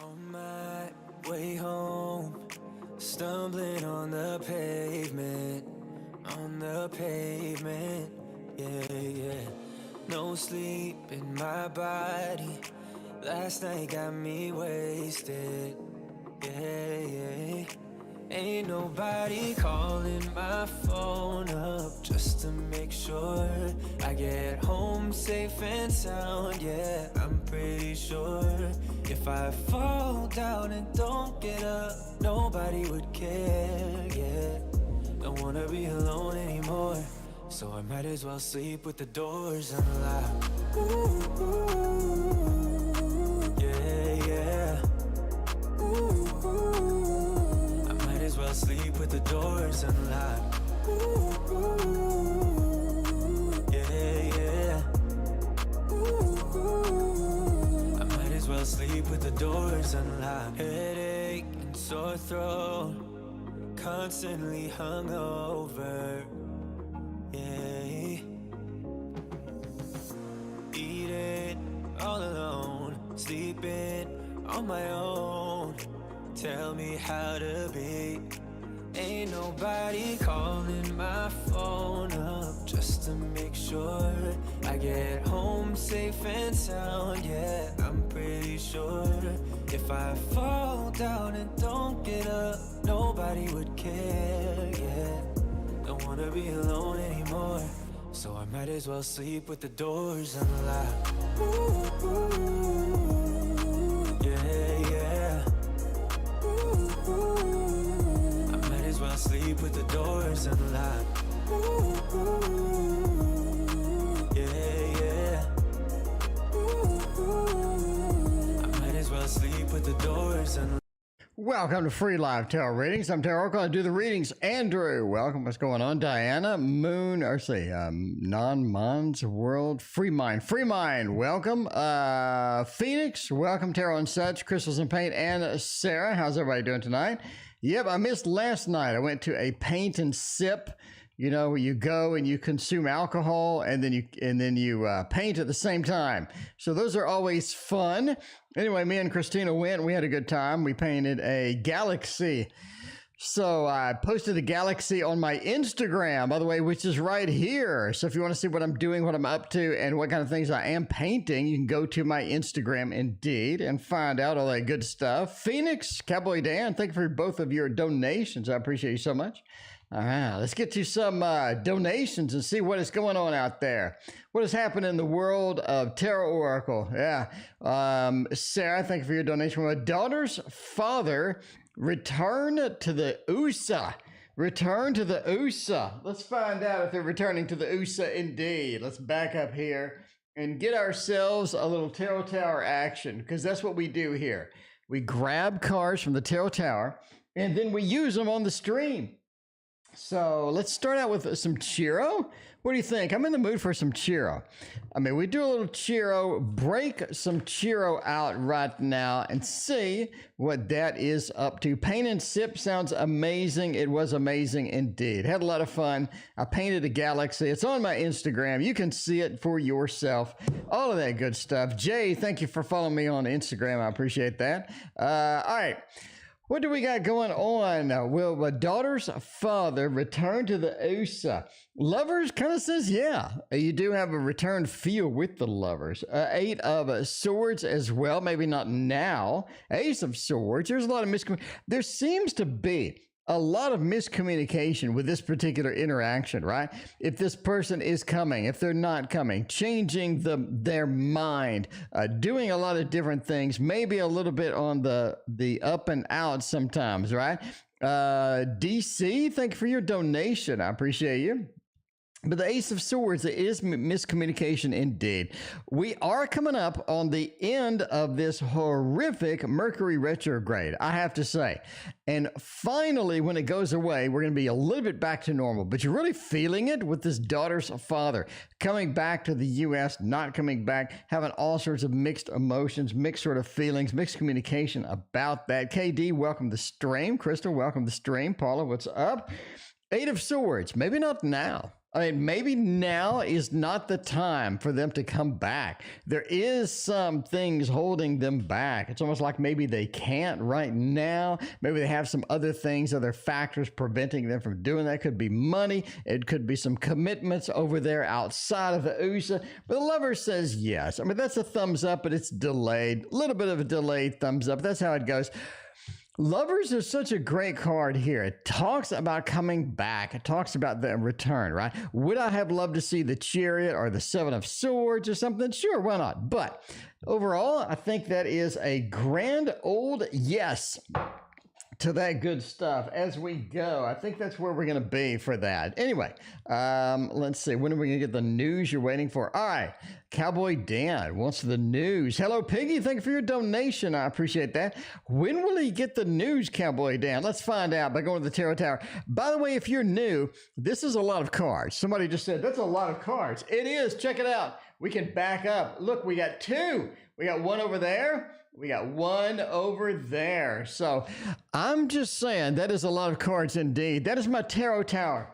On my way home, stumbling on the pavement, yeah. No sleep in my body, last night got me wasted, yeah. Ain't nobody calling my phone up just to make sure I get home safe and sound, yeah. I'm pretty sure if I fall down and don't get up, nobody would care, yeah. Don't wanna be alone anymore, so I might as well sleep with the doors unlocked. Ooh, ooh, yeah. Ooh, I might as well sleep with the doors unlocked. Ooh, yeah. Ooh, I might as well sleep with the doors unlocked. Headache and sore throat, constantly hungover, yeah. Eating all alone, sleeping on my own. Tell me how to be. Ain't nobody calling my phone up just to make sure I get home safe and sound, yeah. I'm pretty sure if I fall down and don't get up, nobody would care, yeah. Don't wanna be alone anymore, so I might as well sleep with the doors unlocked. Ooh, yeah. Ooh, I might as well sleep with the doors unlocked. Ooh, yeah. Ooh, I might as well sleep with the doors unlocked. Welcome to Free Live Tarot Readings. I'm Tarot Oracle. I do the readings. Andrew, welcome. What's going on? Diana, Moon, or say, Non-Mons World, Free Mind, welcome. Phoenix, welcome. Tarot and Such, Crystals and Paint, and Sarah. How's everybody doing tonight? Yep, I missed last night. I went to a paint and sip. You know, you go and you consume alcohol and then you paint at the same time. So those are always fun. Anyway, me and Christina went. We had a good time. We painted a galaxy. So I posted a galaxy on my Instagram, by the way, which is right here. So if you want to see what I'm doing, what I'm up to, and what kind of things I am painting, you can go to my Instagram indeed and find out all that good stuff. Phoenix, Cowboy Dan, thank you for both of your donations. I appreciate you so much. All right, let's get to some donations and see what is going on out there. What has happened in the world of Tarot Oracle? Yeah. Sarah, thank you for your donation. My daughter's father returned to the USA. Return to the USA. Let's find out if they're returning to the USA indeed. Let's back up here and get ourselves a little Tarot Tower action, because that's what we do here. We grab cards from the Tarot Tower and then we use them on the stream. So let's start out with some Chiro. What do you think? I'm in the mood for some Chiro. I mean, we do a little Chiro, break some Chiro out right now and see what that is up to. Paint and sip sounds amazing. It was amazing indeed. Had a lot of fun. I painted a galaxy. It's on my Instagram. You can see it for yourself. All of that good stuff. Jay, thank you for following me on Instagram. I appreciate that. All right. What do we got going on? Will my daughter's father return to the USA? Lovers kind of says, yeah, you do have a return feel with the lovers. Eight of Swords as well. Maybe not now. Ace of Swords. There's a lot of miscommunication. There seems to be a lot of miscommunication with this particular interaction, right? If this person is coming, if they're not coming, changing their mind, doing a lot of different things, maybe a little bit on the up and out sometimes, right? DC, thank you for your donation. I appreciate you. But the Ace of Swords, it is miscommunication indeed. We are coming up on the end of this horrific Mercury retrograde, I have to say. And finally, when it goes away, we're going to be a little bit back to normal. But you're really feeling it with this daughter's father coming back to the U.S., not coming back, having all sorts of mixed emotions, mixed sort of feelings, mixed communication about that. KD, welcome to the stream. Crystal, welcome to the stream. Paula, what's up? Eight of Swords, maybe not now. I mean, maybe now is not the time for them to come back. There is some things holding them back. It's almost like maybe they can't right now. Maybe they have some other things, other factors preventing them from doing that. Could be money. It could be some commitments over there outside of the USA. But the lover says yes. I mean, that's a thumbs up, but it's delayed. A little bit of a delayed thumbs up. That's how it goes. Lovers is such a great card here. It talks about coming back. It talks about the return, right? Would I have loved to see the Chariot or the Seven of Swords or something? Sure, why not? But overall, I think that is a grand old yes to that good stuff as we go. I think that's where we're going to be for that. Anyway, let's see. When are we going to get the news you're waiting for? All right. Cowboy Dan wants the news. Hello, Piggy. Thank you for your donation. I appreciate that. When will he get the news, Cowboy Dan? Let's find out by going to the Tarot Tower. By the way, if you're new, this is a lot of cards. Somebody just said, that's a lot of cards. It is. Check it out. We can back up. Look, we got two. We got one over there. We got one over there. So I'm just saying that is a lot of cards indeed. That is my Tarot Tower.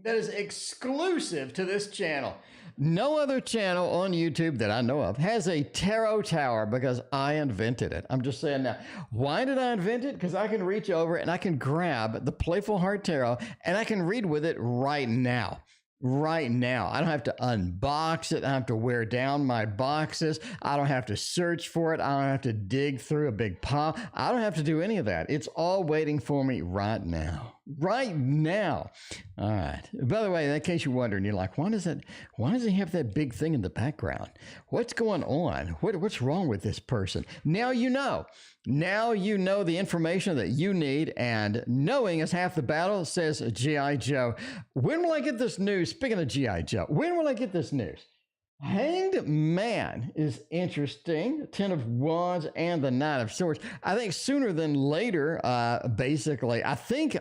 That is exclusive to this channel. No other channel on YouTube that I know of has a Tarot Tower because I invented it. I'm just saying now. Why did I invent it? Because I can reach over and I can grab the Playful Heart Tarot and I can read with it right now. Right now. I don't have to unbox it. I don't have to wear down my boxes. I don't have to search for it. I don't have to dig through a big pile. I don't have to do any of that. It's all waiting for me right now. Right now. All right. By the way, in case you're wondering, you're like, why does he have that big thing in the background? What's going on? What's wrong with this person? Now you know. Now you know the information that you need, and knowing is half the battle, says G.I. Joe. When will I get this news? Speaking of G.I. Joe, when will I get this news? Hanged Man is interesting. 10 of Wands and the 9 of Swords. I think sooner than later, basically. I think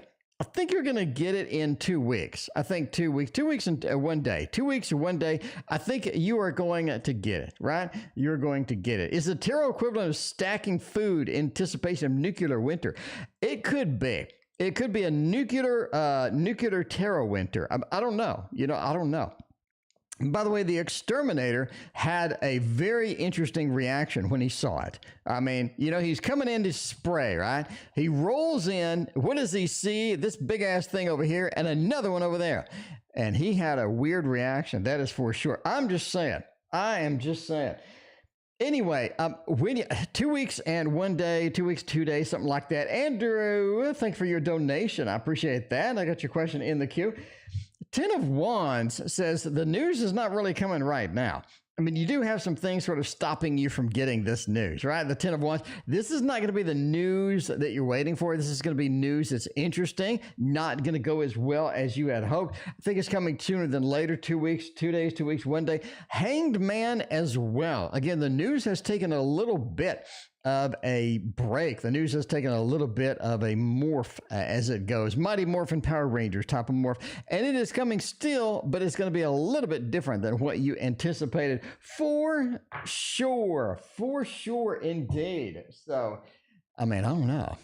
you're going to get it in 2 weeks. I think 2 weeks. 2 weeks and 1 day. 2 weeks or 1 day. I think you are going to get it, right? You're going to get it. Is the tarot equivalent of stacking food in anticipation of nuclear winter? It could be. It could be a nuclear tarot winter. I don't know. I don't know. By the way, the exterminator had a very interesting reaction when he saw it. I mean, he's coming in to spray, right? He rolls in. What does he see? This big ass thing over here and another one over there. And he had a weird reaction. That is for sure. I'm just saying. I am just saying. Anyway, 2 weeks and 1 day, 2 weeks, 2 days, something like that. Andrew, thanks for your donation. I appreciate that. I got your question in the queue. 10 of Wands says the news is not really coming right now. I mean, you do have some things sort of stopping you from getting this news, right? The 10 of Wands. This is not going to be the news that you're waiting for. This is going to be news that's interesting, not going to go as well as you had hoped. I think it's coming sooner than later, 2 weeks, 2 days, 2 weeks, 1 day. Hanged Man as well. Again, the news has taken a little bit of a break. The news has taken a little bit of a morph as it goes. Mighty Morphin Power Rangers type of morph. And it is coming still, but it's going to be a little bit different than what you anticipated for sure. For sure indeed. So, I mean, I don't know.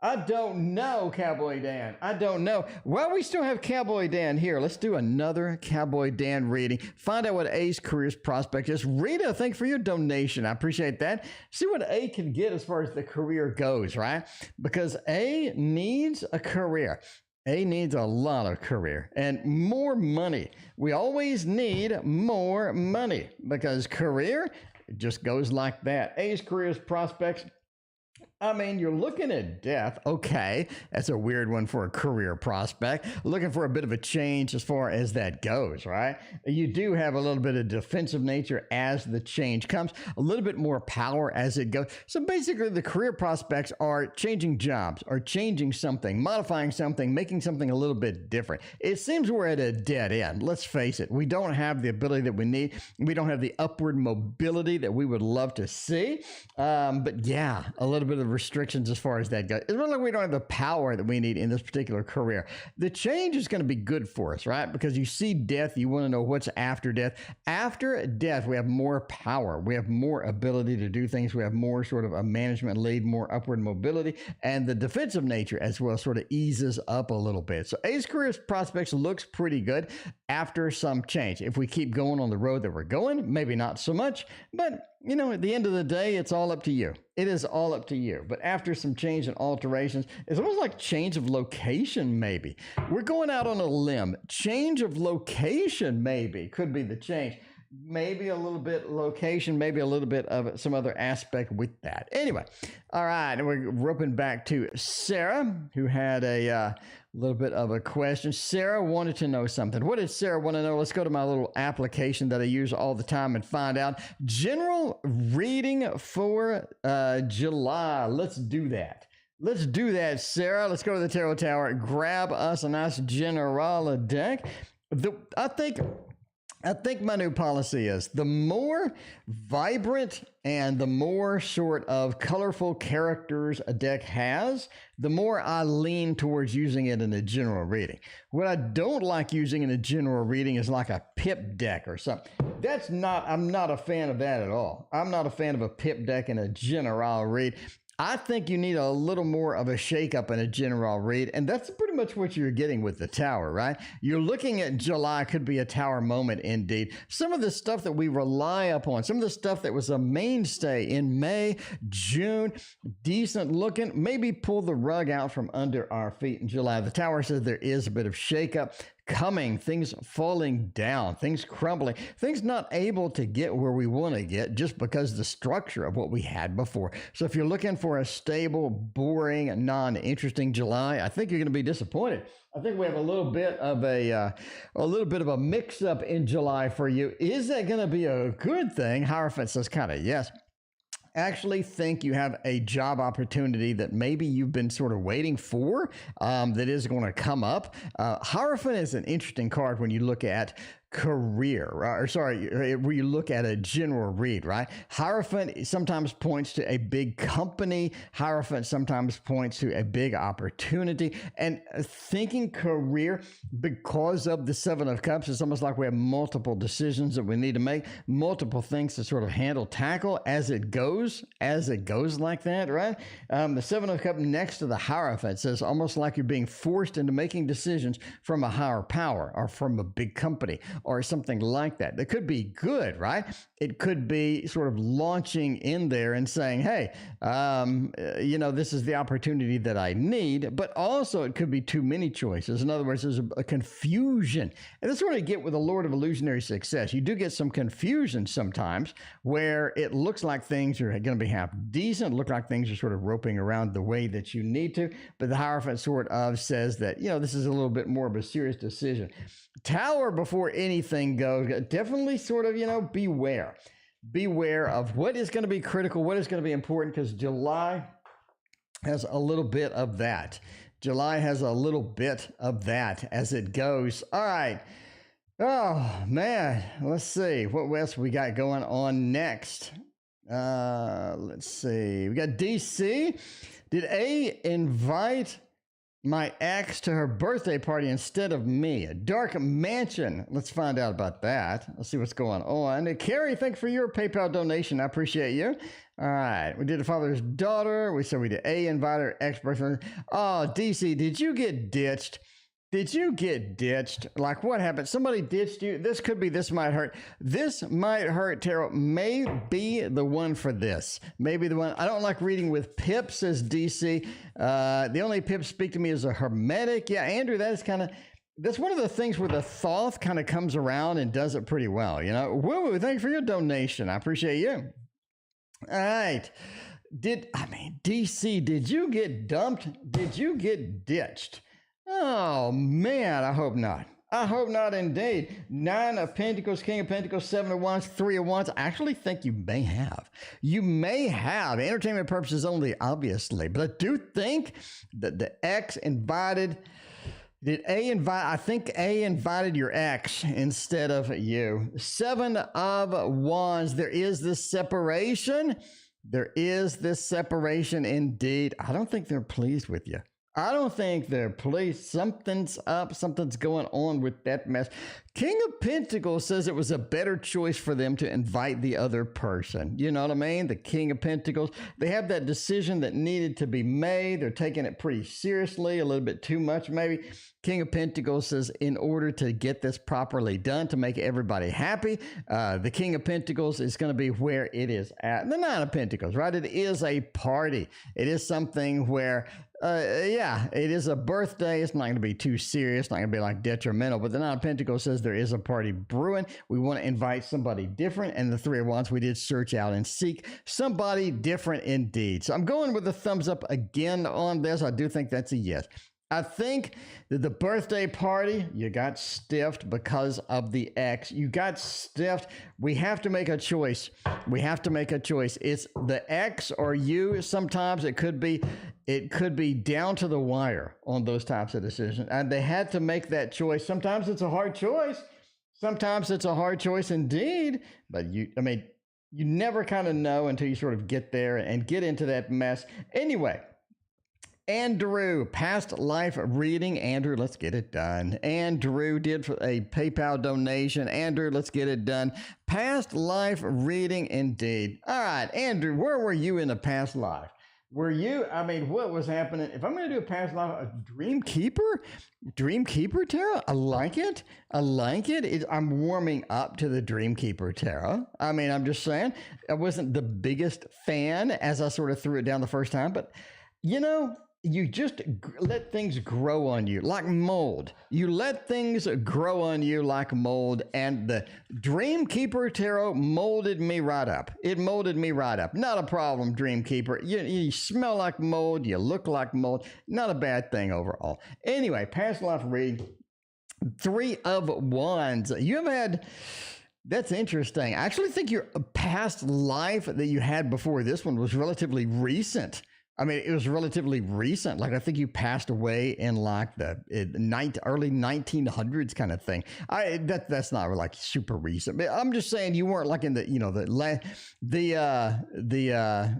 I don't know, Cowboy Dan. I don't know. While we still have Cowboy Dan here, let's do another Cowboy Dan reading. Find out what A's career prospect is. Rita, thank you for your donation. I appreciate that. See what A can get as far as the career goes, right? Because A needs a career. A needs a lot of career and more money. We always need more money because career just goes like that. A's career prospects. I mean, you're looking at death. Okay, that's a weird one for a career prospect. Looking for a bit of a change as far as that goes, right? You do have a little bit of defensive nature as the change comes, a little bit more power as it goes. So basically, the career prospects are changing jobs, or changing something, modifying something, making something a little bit different. It seems we're at a dead end. Let's face it. We don't have the ability that we need. We don't have the upward mobility that we would love to see. But yeah, a little bit of restrictions as far as that goes. It's really like we don't have the power that we need in this particular career. The change is going to be good for us, right? Because you see death, you want to know what's after death. After death, we have more power. We have more ability to do things. We have more sort of a management lead, more upward mobility, and the defensive nature as well sort of eases up a little bit. So A's career prospects looks pretty good after some change. If we keep going on the road that we're going, maybe not so much, but you know, at the end of the day, it's all up to you. It is all up to you. But after some change and alterations, it's almost like change of location, maybe. We're going out on a limb. Change of location, maybe, could be the change. Maybe a little bit location, maybe a little bit of some other aspect with that. Anyway, all right, and we're roping back to Sarah, who had a little bit of a question. Sarah wanted to know something. What did Sarah want to know? Let's go to my little application that I use all the time and find out. General reading for July. Let's do that. Let's do that, Sarah. Let's go to the Tarot Tower and grab us a nice general deck. I think my new policy is the more vibrant and the more sort of colorful characters a deck has, the more I lean towards using it in a general reading. What I don't like using in a general reading is like a pip deck or something. I'm not a fan of that at all. I'm not a fan of a pip deck in a general read. I think you need a little more of a shakeup in a general read, and that's pretty much what you're getting with the Tower, right? You're looking at July could be a Tower moment indeed. Some of the stuff that we rely upon, some of the stuff that was a mainstay in May, June, decent looking, maybe pull the rug out from under our feet in July. The Tower says there is a bit of shakeup coming, things falling down, things crumbling, things not able to get where we want to get just because the structure of what we had before. So if you're looking for a stable, boring, non-interesting July, I think you're going to be disappointed. I think we have a little bit of a mix-up in July for you. Is that going to be a good thing? Hierophant says kind of yes. Actually think you have a job opportunity that maybe you've been sort of waiting for that is going to come up. Hierophant is an interesting card when you look at career, where you look at a general read, right? Hierophant sometimes points to a big company. Hierophant sometimes points to a big opportunity. And thinking career, because of the Seven of Cups, it's almost like we have multiple decisions that we need to make, multiple things to sort of handle, tackle as it goes like that, right? The Seven of Cups next to the Hierophant says almost like you're being forced into making decisions from a higher power or from a big company or something like that. That could be good, right? It could be sort of launching in there and saying, hey, this is the opportunity that I need, but also it could be too many choices. In other words, there's a confusion. And that's what I get with the Lord of Illusionary Success. You do get some confusion sometimes where it looks like things are going to be half decent, look like things are sort of roping around the way that you need to, but the Hierophant sort of says that, this is a little bit more of a serious decision. Tower, before anything goes, definitely sort of, beware. Beware of what is going to be critical, what is going to be important, because July has a little bit of that. July has a little bit of that as it goes. All right. Oh, man. Let's see. What else we got going on next? Let's see. We got DC. Did A invite my ex to her birthday party instead of me? A dark mansion. Let's find out about that. Let's see what's going on. Carrie, thanks for your PayPal donation. I appreciate you. All right. We did a father's daughter. We said we did A invite her ex birthday. Oh, DC, did you get ditched? Did you get ditched? Like, what happened? Somebody ditched you? This might hurt. This might hurt, Tarot. May be the one for this. Maybe the one. I don't like reading with pips, says DC. The only pips speak to me is a hermetic. Yeah, Andrew, that's one of the things where the Thoth kind of comes around and does it pretty well, Woo, thanks for your donation. I appreciate you. All right. DC, did you get dumped? Did you get ditched? Oh, man, I hope not. I hope not indeed. 9 of Pentacles, King of Pentacles, 7 of Wands, 3 of Wands. I actually think you may have. You may have. Entertainment purposes only, obviously. But I do think that the ex invited... I think A invited your ex instead of you. 7 of Wands. There is this separation. There is this separation indeed. I don't think they're pleased with you. I don't think they're pleased. Something's up. Something's going on with that mess. King of Pentacles says it was a better choice for them to invite the other person. You know what I mean? The King of Pentacles, they have that decision that needed to be made. They're taking it pretty seriously, a little bit too much maybe. King of Pentacles says in order to get this properly done, to make everybody happy, the King of Pentacles is going to be where it is at. The Nine of Pentacles, right? It is a party. It is something where yeah, it is a birthday. It's not going to be too serious, not going to be like detrimental, but the Nine of Pentacles says there is a party brewing. We want to invite somebody different. And the Three of Wands, we did search out and seek somebody different indeed. So I'm going with a thumbs up again on this. I do think that's a yes. I think that the birthday party, you got stiffed because of the ex. You got stiffed. We have to make a choice. We have to make a choice. It's the ex or you. Sometimes it could be down to the wire on those types of decisions. And they had to make that choice. Sometimes it's a hard choice. Sometimes it's a hard choice indeed. But you never kind of know until you sort of get there and get into that mess. Anyway. Andrew, past life reading. Andrew, let's get it done. Andrew did a PayPal donation. Andrew, let's get it done. Past life reading indeed. All right, Andrew, where were you in a past life? Were you, what was happening? If I'm going to do a past life, a dream keeper tarot, I like it. I'm warming up to the dream keeper tarot. I'm just saying, I wasn't the biggest fan as I sort of threw it down the first time, but you just let things grow on you like mold. You let things grow on you like mold, and the Dream Keeper Tarot molded me right up. It molded me right up. Not a problem, Dream Keeper. You smell like mold. You look like mold. Not a bad thing overall. Anyway, past life reading. Three of Wands. You have had... That's interesting. I actually think your past life that you had before this one was relatively recent. It was relatively recent. Like, I think you passed away in like the early 1900s kind of thing. That's not like super recent, but I'm just saying you weren't like in the,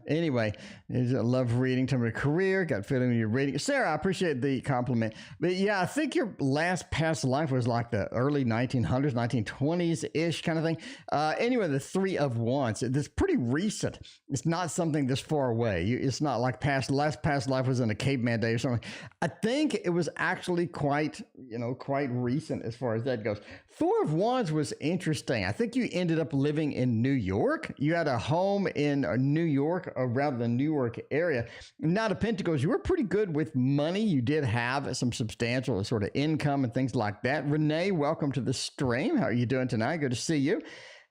anyway, I love reading. Tell me your career, got feeling when you're reading. Sarah, I appreciate the compliment. But yeah, I think your last past life was like the early 1900s, 1920s-ish kind of thing. Anyway, the Three of Wands, it's pretty recent. It's not something this far away. It's not like last past life was in a caveman day or something. I think it was actually quite recent as far as that goes. Four of Wands was interesting. I think you ended up living in New York. You had a home in New York, around the New York area. Knight of Pentacles, you were pretty good with money. You did have some substantial sort of income and things like that. Renee, welcome to the stream. How are you doing tonight? Good to see you.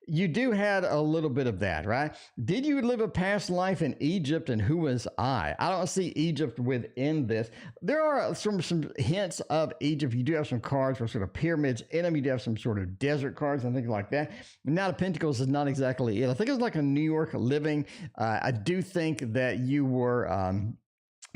You do had a little bit of that, right? Did you live a past life in Egypt, and who was I? I don't see Egypt within this. There are some hints of Egypt. You do have some cards for sort of pyramids in them. You do have some sort of desert cards and things like that. Knight of Pentacles is not exactly it. I think it's like a New York living. I do think that you were...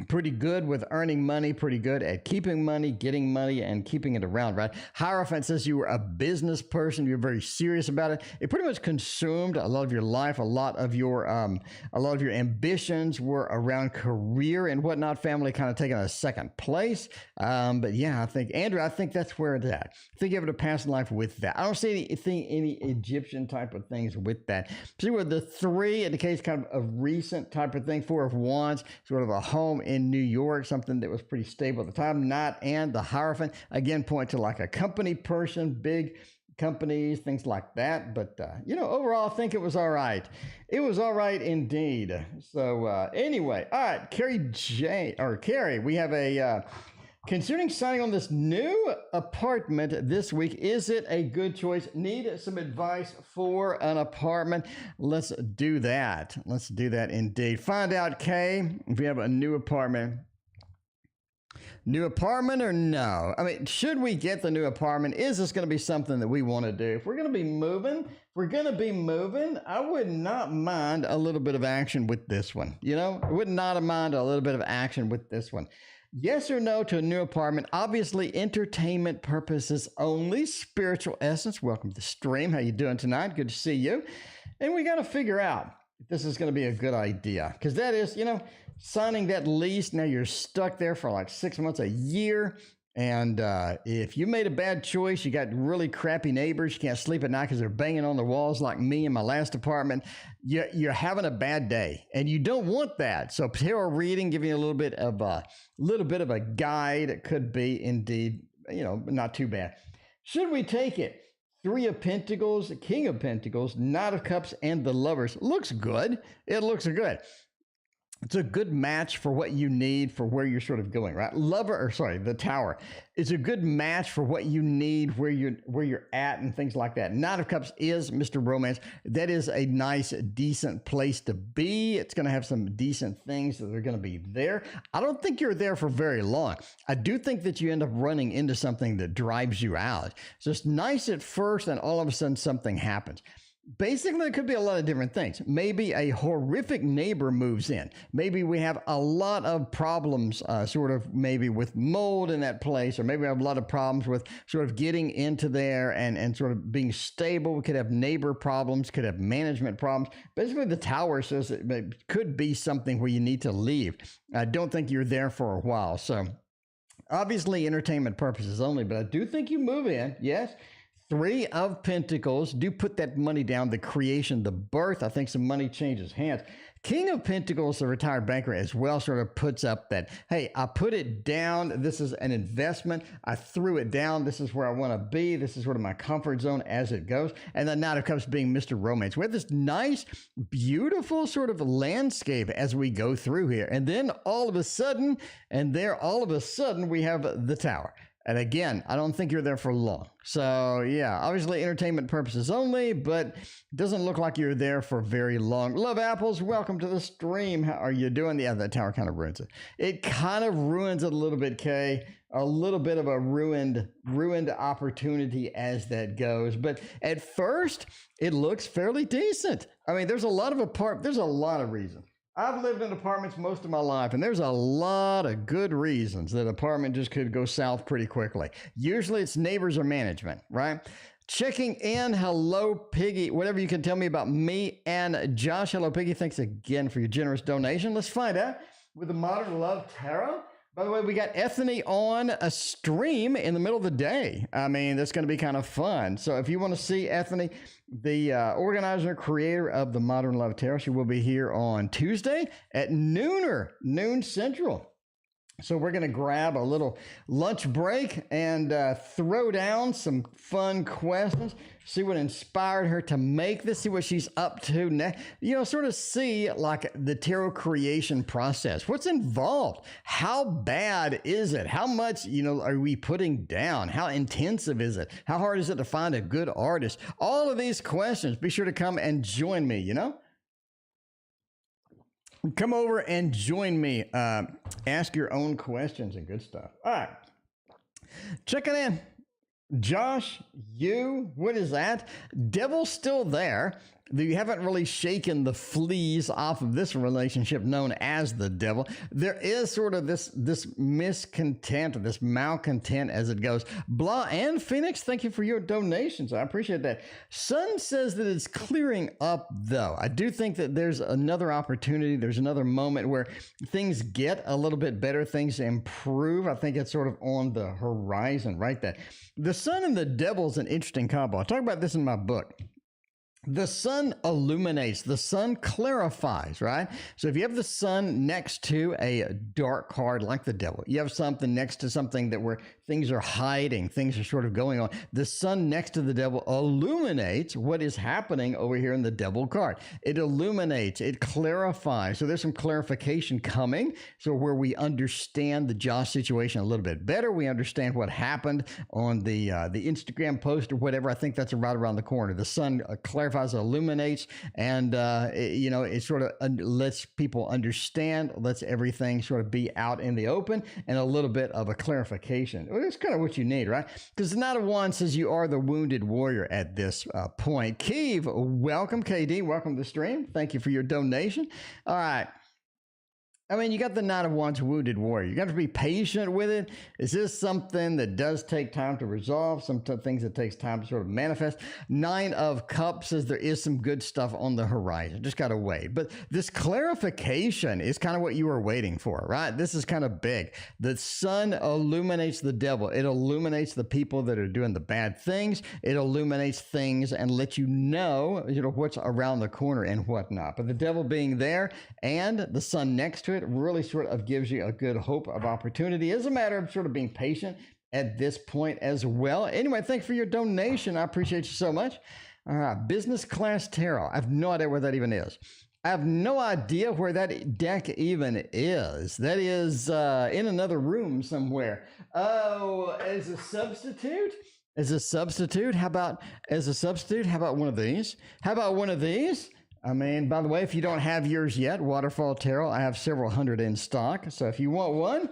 pretty good with earning money, pretty good at keeping money, getting money, and keeping it around, right? Hierophant says you were a business person. You're very serious about it. It pretty much consumed a lot of your life. A lot of your ambitions were around career and whatnot. Family kind of taking a second place. But yeah, I think, Andrew, I think that's where it's at. I think you have a past life with that. I don't see any Egyptian type of things with that. See where the three indicates kind of a recent type of thing. Four of Wands, sort of a home in New York, something that was pretty stable at the time. Knight and the Hierophant, again, point to like a company person, big companies, things like that. But, overall, I think it was all right. It was all right indeed. So anyway, all right, Carrie, we have a... Considering signing on this new apartment this week, is it a good choice? Need some advice for an apartment? Let's do that. Let's do that indeed. Find out, Kay, if we have a new apartment. New apartment or no? Should we get the new apartment? Is this going to be something that we want to do? If we're going to be moving, I would not mind a little bit of action with this one. I would not mind a little bit of action with this one. Yes or no to a new apartment? Obviously, entertainment purposes only. Spiritual Essence, welcome to the stream. How you doing tonight? Good to see you. And we got to figure out, this is going to be a good idea. Because that is, signing that lease, now you're stuck there for like 6 months, a year. And if you made a bad choice, you got really crappy neighbors, you can't sleep at night because they're banging on the walls like me in my last apartment, you're having a bad day, and you don't want that. So tarot reading, giving you a little bit of a guide, it could be indeed, not too bad. Should we take it? Three of Pentacles, King of Pentacles, Knight of Cups, and the Lovers. Looks good. It looks good. It's a good match for what you need for where you're sort of going, right? The Tower is a good match for what you need, where you're at, and things like that. Knight of Cups is Mr. Romance. That is a nice, decent place to be. It's going to have some decent things that are going to be there. I don't think you're there for very long. I do think that you end up running into something that drives you out. So it's nice at first, and all of a sudden something happens. Basically, it could be a lot of different things. Maybe a horrific neighbor moves in. Maybe we have a lot of problems maybe with mold in that place, or maybe we have a lot of problems with sort of getting into there and sort of being stable. We could have neighbor problems, could have management problems. Basically, the Tower says it could be something where you need to leave. I don't think you're there for a while. So obviously, entertainment purposes only, but I do think you move in, yes. Three of Pentacles, do put that money down, the creation, the birth. I think some money changes hands. King of Pentacles, the retired banker, as well, sort of puts up that, hey, I put it down. This is an investment. I threw it down. This is where I want to be. This is sort of my comfort zone as it goes. And then Knight of Cups being Mr. Romance. We have this nice, beautiful sort of landscape as we go through here. And then all of a sudden, we have the Tower. And again, I don't think you're there for long. So yeah, obviously entertainment purposes only, but it doesn't look like you're there for very long. Love Apples, welcome to the stream. How are you doing? Yeah, that Tower kind of ruins it. It kind of ruins it a little bit, Kay. A little bit of a ruined opportunity as that goes. But at first, it looks fairly decent. I mean, there's a lot of reasons. I've lived in apartments most of my life, and there's a lot of good reasons that apartment just could go south pretty quickly. Usually it's neighbors or management, right? Checking in. Hello, Piggy. Whatever you can tell me about me and Josh. Hello, Piggy. Thanks again for your generous donation. Let's find out with the Modern Love Tarot. By the way, we got Ethany on a stream in the middle of the day. I mean, that's going to be kind of fun. So if you want to see Ethany, the organizer, creator of the Modern Love Tarot, she will be here on Tuesday at noon Central. So we're going to grab a little lunch break and throw down some fun questions, see what inspired her to make this, see what she's up to next, sort of see like the tarot creation process. What's involved? How bad is it? How much, are we putting down? How intensive is it? How hard is it to find a good artist? All of these questions, be sure to come and join me, Come over and join me. Ask your own questions and good stuff. All right. Checking in. Josh, what is that? Devil's still there. You haven't really shaken the fleas off of this relationship known as the devil. There is sort of this miscontent or this malcontent as it goes. Blah and Phoenix, thank you for your donations. I appreciate that. Sun says that it's clearing up, though. I do think that there's another opportunity. There's another moment where things get a little bit better. Things improve. I think it's sort of on the horizon right there. The Sun and the Devil is an interesting combo. I talk about this in my book. The sun illuminates, the sun clarifies, right? So if you have the sun next to a dark card like the devil, you have something next to something that where things are hiding, things are sort of going on. The sun next to the devil illuminates what is happening over here in the devil card. It illuminates, it clarifies. So there's some clarification coming. So where we understand the Josh situation a little bit better, we understand what happened on the Instagram post or whatever. I think that's right around the corner. The sun clarifies, illuminates, and it sort of lets people understand, lets everything sort of be out in the open, and a little bit of a clarification. Well, that's kind of what you need, right? Because the Knight of Wands says you are the wounded warrior at this point. Keeve, welcome. KD, welcome to the stream. Thank you for your donation. All right. I mean, you got the Knight of Wands, wounded warrior. You got to be patient with it. Is this something that does take time to resolve? Some things that takes time to sort of manifest. Nine of Cups says there is some good stuff on the horizon. Just got to wait. But this clarification is kind of what you were waiting for, right? This is kind of big. The sun illuminates the devil. It illuminates the people that are doing the bad things. It illuminates things and lets you know what's around the corner and whatnot. But the devil being there and the sun next to it really sort of gives you a good hope of opportunity. It's a matter of sort of being patient at this point as well. Anyway, thanks for your donation. I appreciate you so much. All right, business class tarot. I have no idea where that even is. I have no idea where that deck even is. That is in another room somewhere. Oh, as a substitute? As a substitute? How about one of these? How about one of these? I mean, by the way, if you don't have yours yet, Waterfall Tarot, I have several hundred in stock. So if you want one,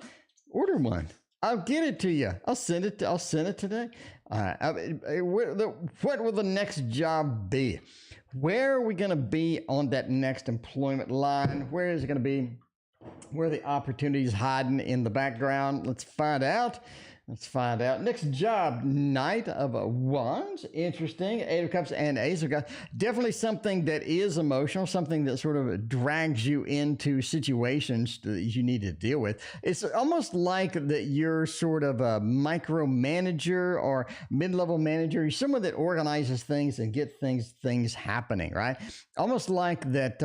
order one. I'll get it to you. I'll send it today. What will the next job be? Where are we going to be on that next employment line? Where is it going to be? Where are the opportunities hiding in the background? Let's find out. Next job, Knight of Wands. Interesting. Eight of Cups and Ace of Cups. Definitely something that is emotional, something that sort of drags you into situations that you need to deal with. It's almost like that you're sort of a micromanager or mid-level manager. You're someone that organizes things and get things happening, right? Almost like that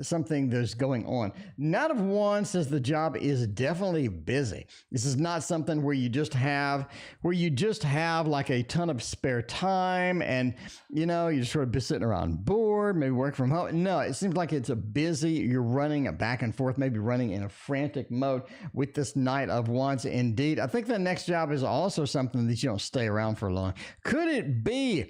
something that's going on. Knight of Wands says the job is definitely busy. This is not something where you just have like a ton of spare time and you just sort of be sitting around bored, maybe work from home. No, it seems like it's a busy, you're running back and forth, maybe running in a frantic mode with this Knight of Wands. Indeed, I think the next job is also something that you don't stay around for long. Could it be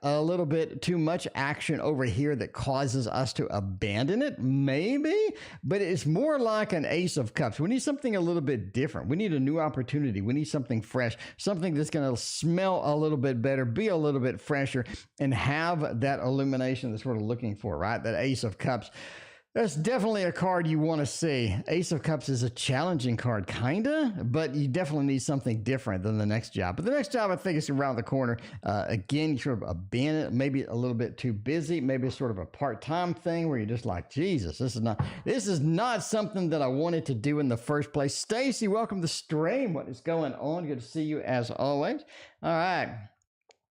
a little bit too much action over here that causes us to abandon it? Maybe, but it's more like an Ace of Cups. We need something a little bit different. We need a new opportunity. We need something fresh, something that's going to smell a little bit better, be a little bit fresher, and have that illumination that's what we're looking for, right? That Ace of Cups. That's definitely a card you want to see. Ace of Cups is a challenging card, kinda, but you definitely need something different than the next job. But the next job, I think, is around the corner. Again, you sort of abandon it, maybe a little bit too busy, maybe it's sort of a part-time thing where you're just like, Jesus, this is not something that I wanted to do in the first place. Stacy, welcome to the stream. What is going on? Good to see you as always. All right.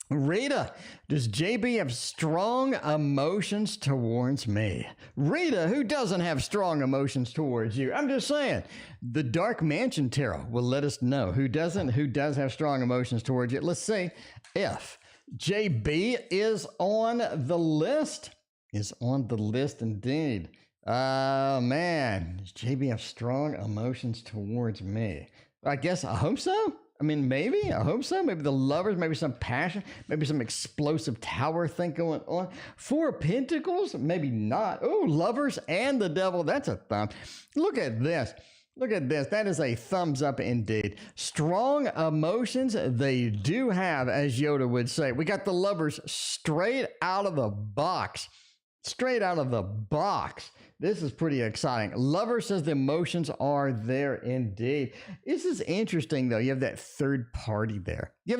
Rita, does JB have strong emotions towards me? Rita, who doesn't have strong emotions towards you? I'm just saying, the Dark Mansion Tarot will let us know who does have strong emotions towards you. Let's see if JB is on the list. Indeed. Oh, man, does JB have strong emotions towards me? I hope so. I mean, maybe. I hope so. Maybe the Lovers, maybe some passion, maybe some explosive tower thing going on. Four of Pentacles, maybe not. Oh, Lovers and the Devil. That's a thumb. Look at this. That is a thumbs up indeed. Strong emotions, they do have, as Yoda would say. We got the Lovers straight out of the box. This is pretty exciting. Lover says the emotions are there indeed. This is interesting, though. You have that third party there. Is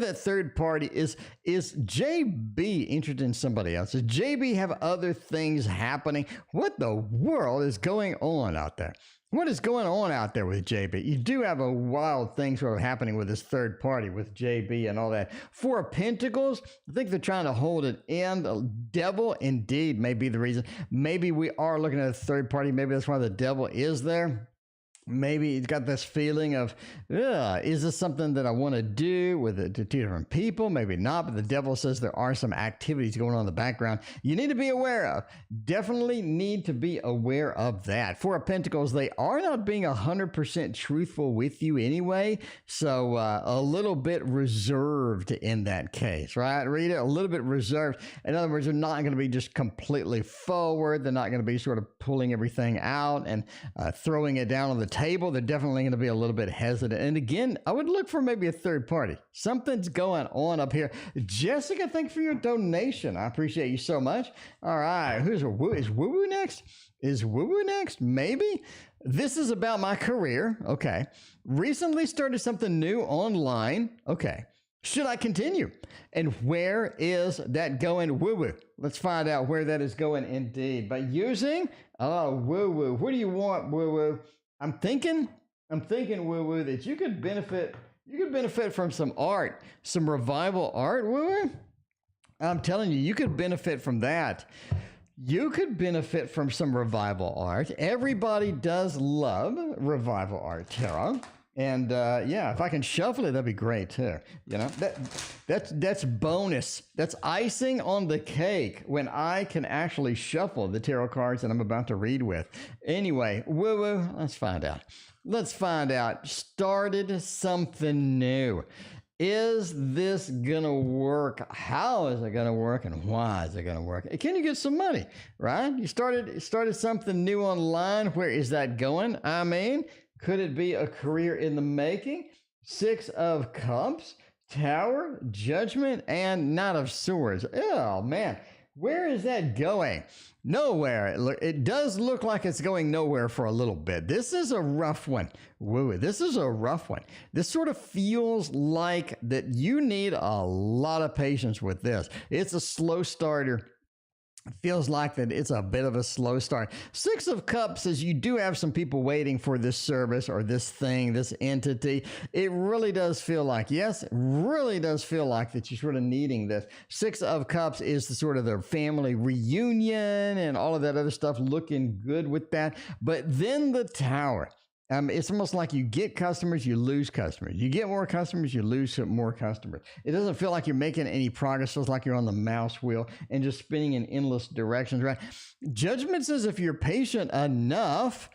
JB interested in somebody else? Does JB have other things happening? What the world is going on out there? What is going on out there with JB? You do have a wild thing sort of happening with this third party with JB and all that. Four of Pentacles, I think they're trying to hold it in. The Devil, indeed, may be the reason. Maybe we are looking at a third party. Maybe that's why the Devil is there. Maybe he's got this feeling of, is this something that I want to do with two different people? Maybe not, but the Devil says there are some activities going on in the background you need to be aware of. Definitely need to be aware of that. Four of Pentacles, they are not being 100% truthful with you anyway, so a little bit reserved in that case, right? Rita, a little bit reserved. In other words, they're not going to be just completely forward. They're not going to be sort of pulling everything out and throwing it down on the table, they're definitely going to be a little bit hesitant. And again, I would look for maybe a third party. Something's going on up here. Jessica, thank you for your donation. I appreciate you so much. All right, is Woo Woo next? Is Woo Woo next? Maybe. This is about my career. Okay. Recently started something new online. Okay. Should I continue? And where is that going? Woo Woo. Let's find out where that is going indeed. By using, Woo Woo. What do you want, Woo Woo? I'm thinking, Woo Woo, that you could benefit from some art, some revival art, Woo Woo. I'm telling you, you could benefit from that. You could benefit from some revival art. Everybody does love revival art, Tara. And yeah, if I can shuffle it, that'd be great too. You know, that's bonus. That's icing on the cake when I can actually shuffle the tarot cards that I'm about to read with. Anyway, woo woo. Let's find out. Let's find out. Started something new. Is this gonna work? How is it gonna work, and why is it gonna work? Can you get some money? Right? You started something new online. Where is that going? I mean, could it be a career in the making? 6 of Cups, Tower, Judgment, and Knight of Swords. Oh, man. Where is that going? Nowhere. It does look like it's going nowhere for a little bit. This is a rough one. Woo, this is a rough one. This sort of feels like that you need a lot of patience with this. It's a slow starter. It feels like that it's a bit of a slow start. 6 of Cups says you do have some people waiting for this service or this thing, this entity. It really does feel like, yes, it really does feel like that you're sort of needing this. 6 of Cups is the sort of the family reunion and all of that other stuff, looking good with that. But then the Tower. It's almost like you get customers, you lose customers. You get more customers, you lose more customers. It doesn't feel like you're making any progress. It feels like you're on the mouse wheel and just spinning in endless directions, right? Judgment says if you're patient enough,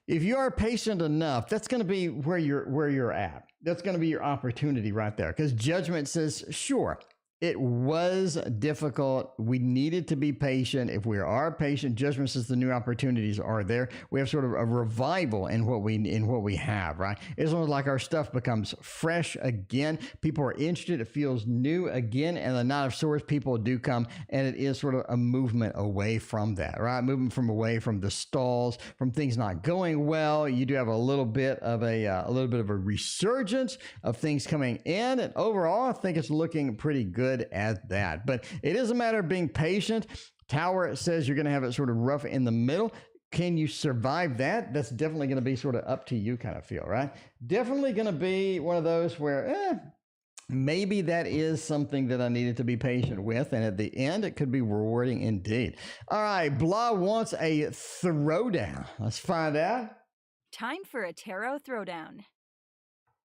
if you are patient enough, that's going to be where you're at. That's going to be your opportunity right there. Because Judgment says, sure, it was difficult. We needed to be patient. If we are patient, Judgment says the new opportunities are there. We have sort of a revival in what we have, right? It's almost like our stuff becomes fresh again. People are interested. It feels new again. And the Knight of Swords, people do come, and it is sort of a movement away from that, right? Movement from away from the stalls, from things not going well. You do have a little bit of a resurgence of things coming in, and overall, I think it's looking pretty good at that. But it is a matter of being patient. Tower says you're going to have it sort of rough in the middle. Can you survive that? That's definitely going to be sort of up to you kind of feel, right? Definitely going to be one of those where maybe that is something that I needed to be patient with, and at the end, it could be rewarding indeed. All right, Blah wants a throwdown. Let's find out. Time for a tarot throwdown.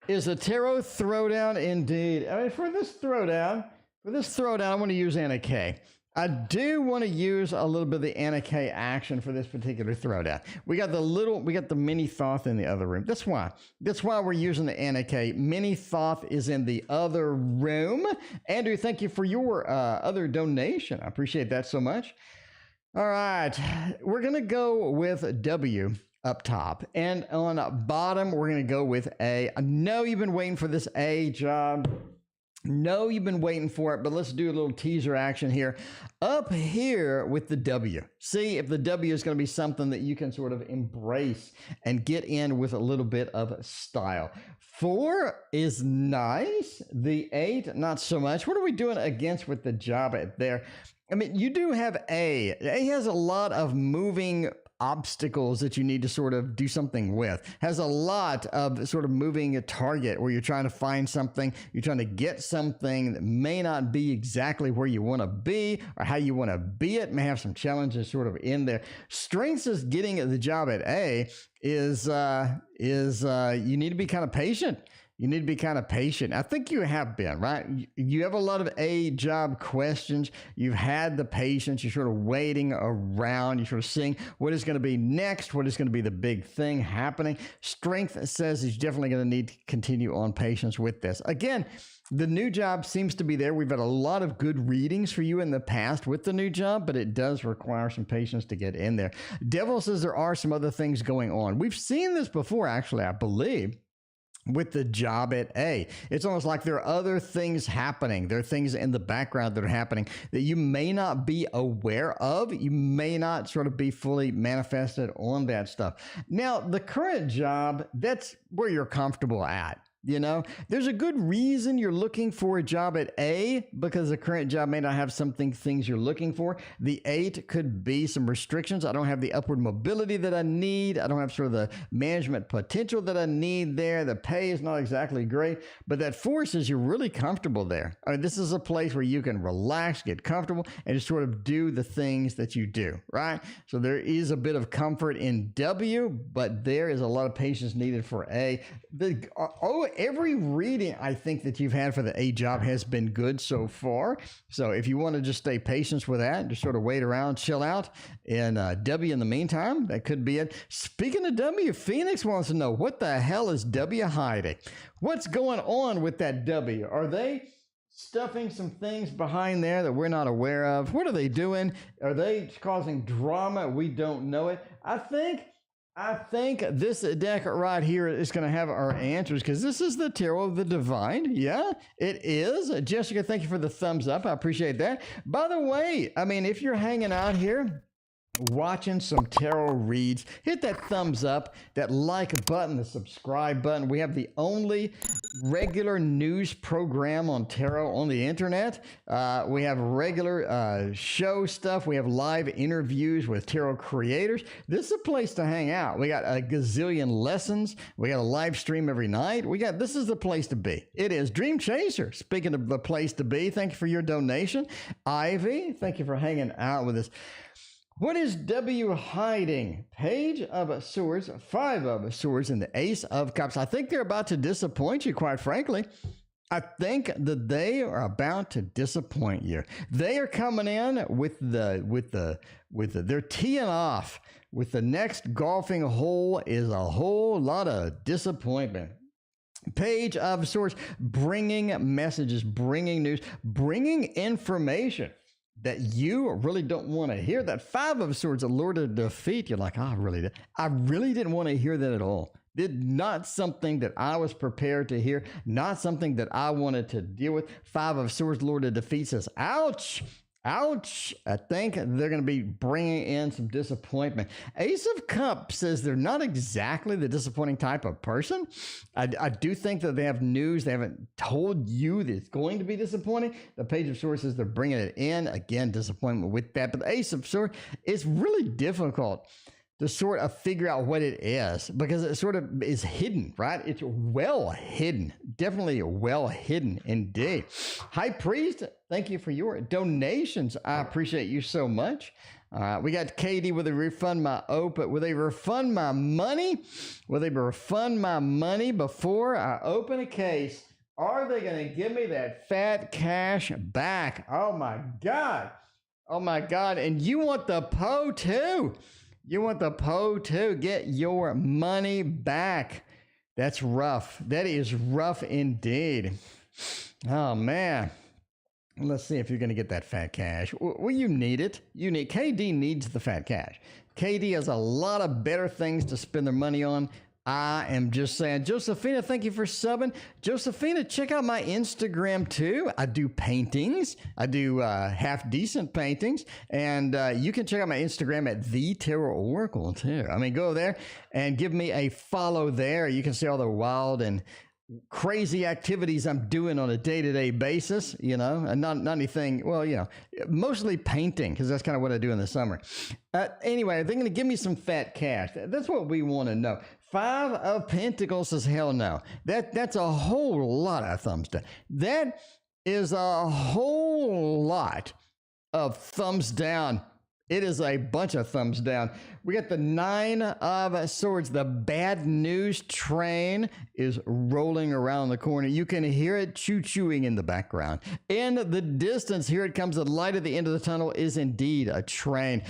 Is a tarot throwdown indeed. I mean, for this throwdown, I want to use Anna K. I do want to use a little bit of the Anna K action for this particular throwdown. We got the mini Thoth in the other room. That's why we're using the Anna K. Mini Thoth is in the other room. Andrew, thank you for your other donation. I appreciate that so much. All right, we're going to go with W up top, and on bottom, we're going to go with A. I know you've been waiting for this A job. No, you've been waiting for it, but let's do a little teaser action here. Up here with the W. See if the W is going to be something that you can sort of embrace and get in with a little bit of style. 4 is nice. The 8, not so much. What are we doing against with the job at there? I mean, you do have A. A has a lot of moving obstacles that you need to sort of do something with. Has a lot of sort of moving a target where you're trying to find something, you're trying to get something that may not be exactly where you want to be or how you want to be. It may have some challenges sort of in there. Strengths is getting the job at A is you need to be kind of patient. You need to be kind of patient. I think you have been, right? You have a lot of A job questions. You've had the patience. You're sort of waiting around. You're sort of seeing what is going to be next, what is going to be the big thing happening. Strength says he's definitely going to need to continue on patience with this. Again, the new job seems to be there. We've had a lot of good readings for you in the past with the new job, but it does require some patience to get in there. Devil says there are some other things going on. We've seen this before, actually, I believe, with the job at A. It's almost like there are other things happening. There are things in the background that are happening that you may not be aware of. You may not sort of be fully manifested on that stuff. Now, the current job, that's where you're comfortable at. You know, there's a good reason you're looking for a job at A, because the current job may not have things you're looking for. The 8 could be some restrictions. I don't have the upward mobility that I need. I don't have sort of the management potential that I need there. The pay is not exactly great, but that 4 says you're really comfortable there. I mean, this is a place where you can relax, get comfortable, and just sort of do the things that you do, right? So there is a bit of comfort in W, but there is a lot of patience needed for A. Every reading I think that you've had for the A job has been good so far. So if you want to just stay patient with that, just sort of wait around, chill out, and W in the meantime, that could be it. Speaking of W, Phoenix wants to know, what the hell is W hiding? What's going on with that W? Are they stuffing some things behind there that we're not aware of? What are they doing? Are they causing drama? We don't know it. I think this deck right here is going to have our answers, because this is the Tarot of the Divine. Yeah, it is. Jessica, thank you for the thumbs up. I appreciate that. By the way, I mean, if you're hanging out here watching some tarot reads, hit that thumbs up, that like button, the subscribe button. We have the only regular news program on tarot on the internet. We have regular show stuff. We have live interviews with tarot creators. This is a place to hang out. We got a gazillion lessons. We got a live stream every night. This is the place to be. It is. Dream Chaser, speaking of the place to be, thank you for your donation. Ivy, thank you for hanging out with us. What is W hiding? Page of Swords, 5 of Swords, and the Ace of Cups. I think they're about to disappoint you, quite frankly. I think that they are about to disappoint you. They are coming in they're teeing off with the next golfing hole is a whole lot of disappointment. Page of Swords, bringing messages, bringing news, bringing information that you really don't want to hear. That 5 of Swords, a Lord of Defeat, you're like, I really didn't want to hear that at all. Not something that I was prepared to hear, not something that I wanted to deal with. 5 of Swords, Lord of Defeat says, ouch. Ouch. I think they're going to be bringing in some disappointment. Ace of Cups says they're not exactly the disappointing type of person. I do think that they have news. They haven't told you that it's going to be disappointing. The Page of Swords says they're bringing it in. Again, disappointment with that. But the Ace of Swords, it's really difficult to sort of figure out what it is, because it sort of is hidden, right? It's well hidden, definitely well hidden indeed. High Priest, thank you for your donations. I appreciate you so much. We got Katie, will they refund my open? Will they refund my money? Will they refund my money before I open a case? Are they going to give me that fat cash back? Oh my God. Oh my God. And you want the PO too. You want the PO too. Get your money back. That's rough. That is rough indeed. Oh, man. Let's see if you're going to get that fat cash. Well, you need it. KD needs the fat cash. KD has a lot of better things to spend their money on. I am just saying. Josephina, thank you for subbing. Josephina, check out my Instagram too. I do paintings. I do half decent paintings. And you can check out my Instagram at The Tarot Oracle too. I mean, go there and give me a follow there. You can see all the wild and crazy activities I'm doing on a day-to-day basis, you know, and not anything, well, you know, mostly painting, because that's kind of what I do in the summer. Anyway, they're going to give me some fat cash. That's what we want to know. 5 of Pentacles says, hell no. That's a whole lot of thumbs down. That is a whole lot of thumbs down. It is a bunch of thumbs down. We got the Nine of Swords. The bad news train is rolling around the corner. You can hear it choo-chooing in the background. In the distance, here it comes. The light at the end of the tunnel is indeed a train.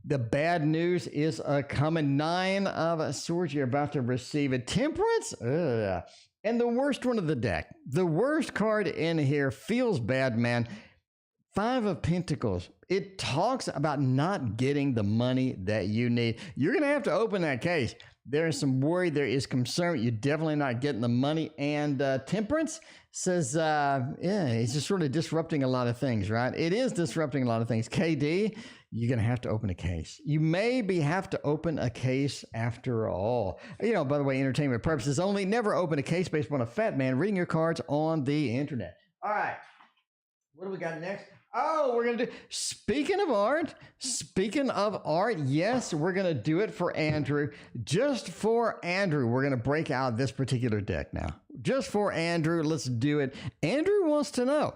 The bad news is coming. Nine of Swords. You're about to receive it. Temperance. Ugh. And the worst one of the deck. The worst card in here feels bad, man. Five of Pentacles. It talks about not getting the money that you need. You're going to have to open that case. There is some worry. There is concern. You're definitely not getting the money. And Temperance says, yeah, it's just sort of disrupting a lot of things, right? It is disrupting a lot of things. KD, you're going to have to open a case. You maybe have to open a case after all. You know, by the way, entertainment purposes only. Never open a case based on a fat man reading your cards on the internet. All right. What do we got next? Oh, we're going to do, speaking of art, yes, we're going to do it for Andrew. Just for Andrew, we're going to break out this particular deck now. Just for Andrew, let's do it. Andrew wants to know,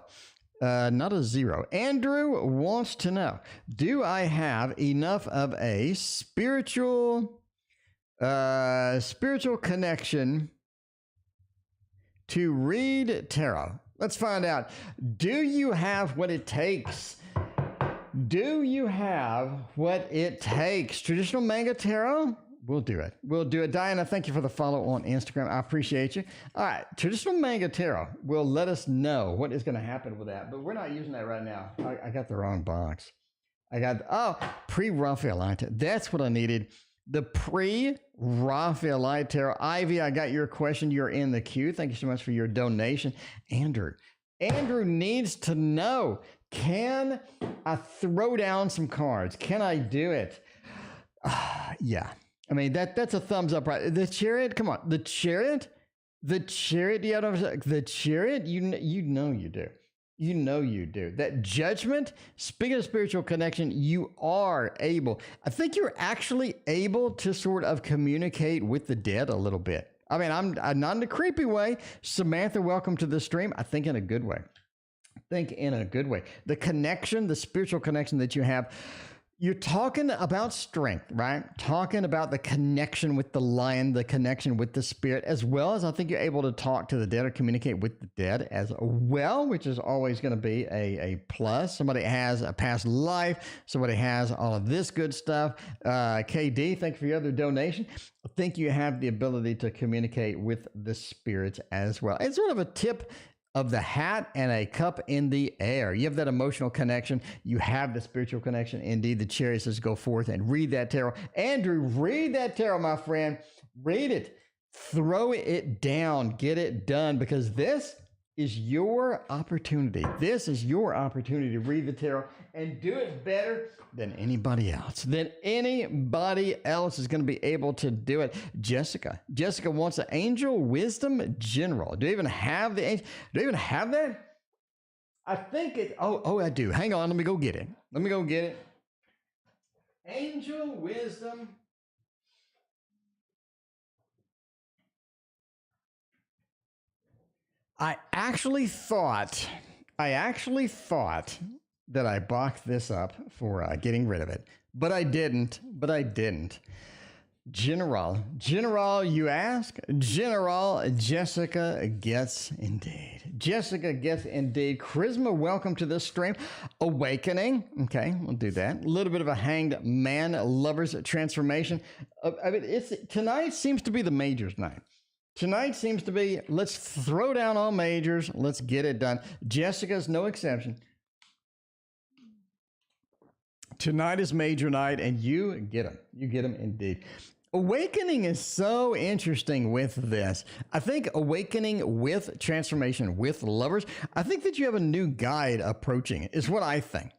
not a zero. Andrew wants to know, do I have enough of a spiritual connection to read tarot? Let's find out. Do you have what it takes? Do you have what it takes? Traditional manga tarot? We'll do it. We'll do it. Diana, thank you for the follow on Instagram. I appreciate you. All right. Traditional manga tarot will let us know what is going to happen with that, but we're not using that right now. I got the wrong box. Pre-Raphaelite. That's what I needed. The pre-Raphaelite tarot. Ivy, I got your question. You're in the queue. Thank you so much for your donation. Andrew needs to know, can I throw down some cards? Can I do it? Yeah. I mean, that's a thumbs up, right? The Chariot, come on. The Chariot, yeah, the Chariot, you know you do. You know you do. That Judgment, speaking of spiritual connection, you are able. I think you're actually able to sort of communicate with the dead a little bit. I mean, I'm not in a creepy way. Samantha, welcome to the stream. I think in a good way. The connection, the spiritual connection that you have. You're talking about strength, right? Talking about the connection with the lion, the connection with the spirit, as well as I think you're able to talk to the dead or communicate with the dead as well, which is always going to be a plus. Somebody has a past life. Somebody has all of this good stuff. KD, thank you for your other donation. I think you have the ability to communicate with the spirits as well. It's sort of a tip of the hat and a cup in the air. You have that emotional connection. You have the spiritual connection. Indeed, the Chariot says go forth and read that tarot. Andrew, read that tarot, my friend. Read it. Throw it down. Get it done, because this is your opportunity. This is your opportunity to read the tarot and do it better than anybody else. Anybody else is going to be able to do it. Jessica wants an Angel Wisdom General. Do you even have the angel? Do you even have that? I think it. Oh, I do. Hang on. Let me go get it. Angel Wisdom. I actually thought that I boxed this up for getting rid of it, but I didn't. General, you ask? General, Jessica gets indeed. Charisma, welcome to this stream. Awakening. Okay, we'll do that. A little bit of a hanged man, lover's transformation. I mean, tonight seems to be the majors night. Tonight seems to be, let's throw down all majors. Let's get it done. Jessica's no exception. Tonight is major night, and you get them. You get them indeed. Awakening is so interesting with this. I think awakening with transformation, with lovers, I think that you have a new guide approaching is what I think.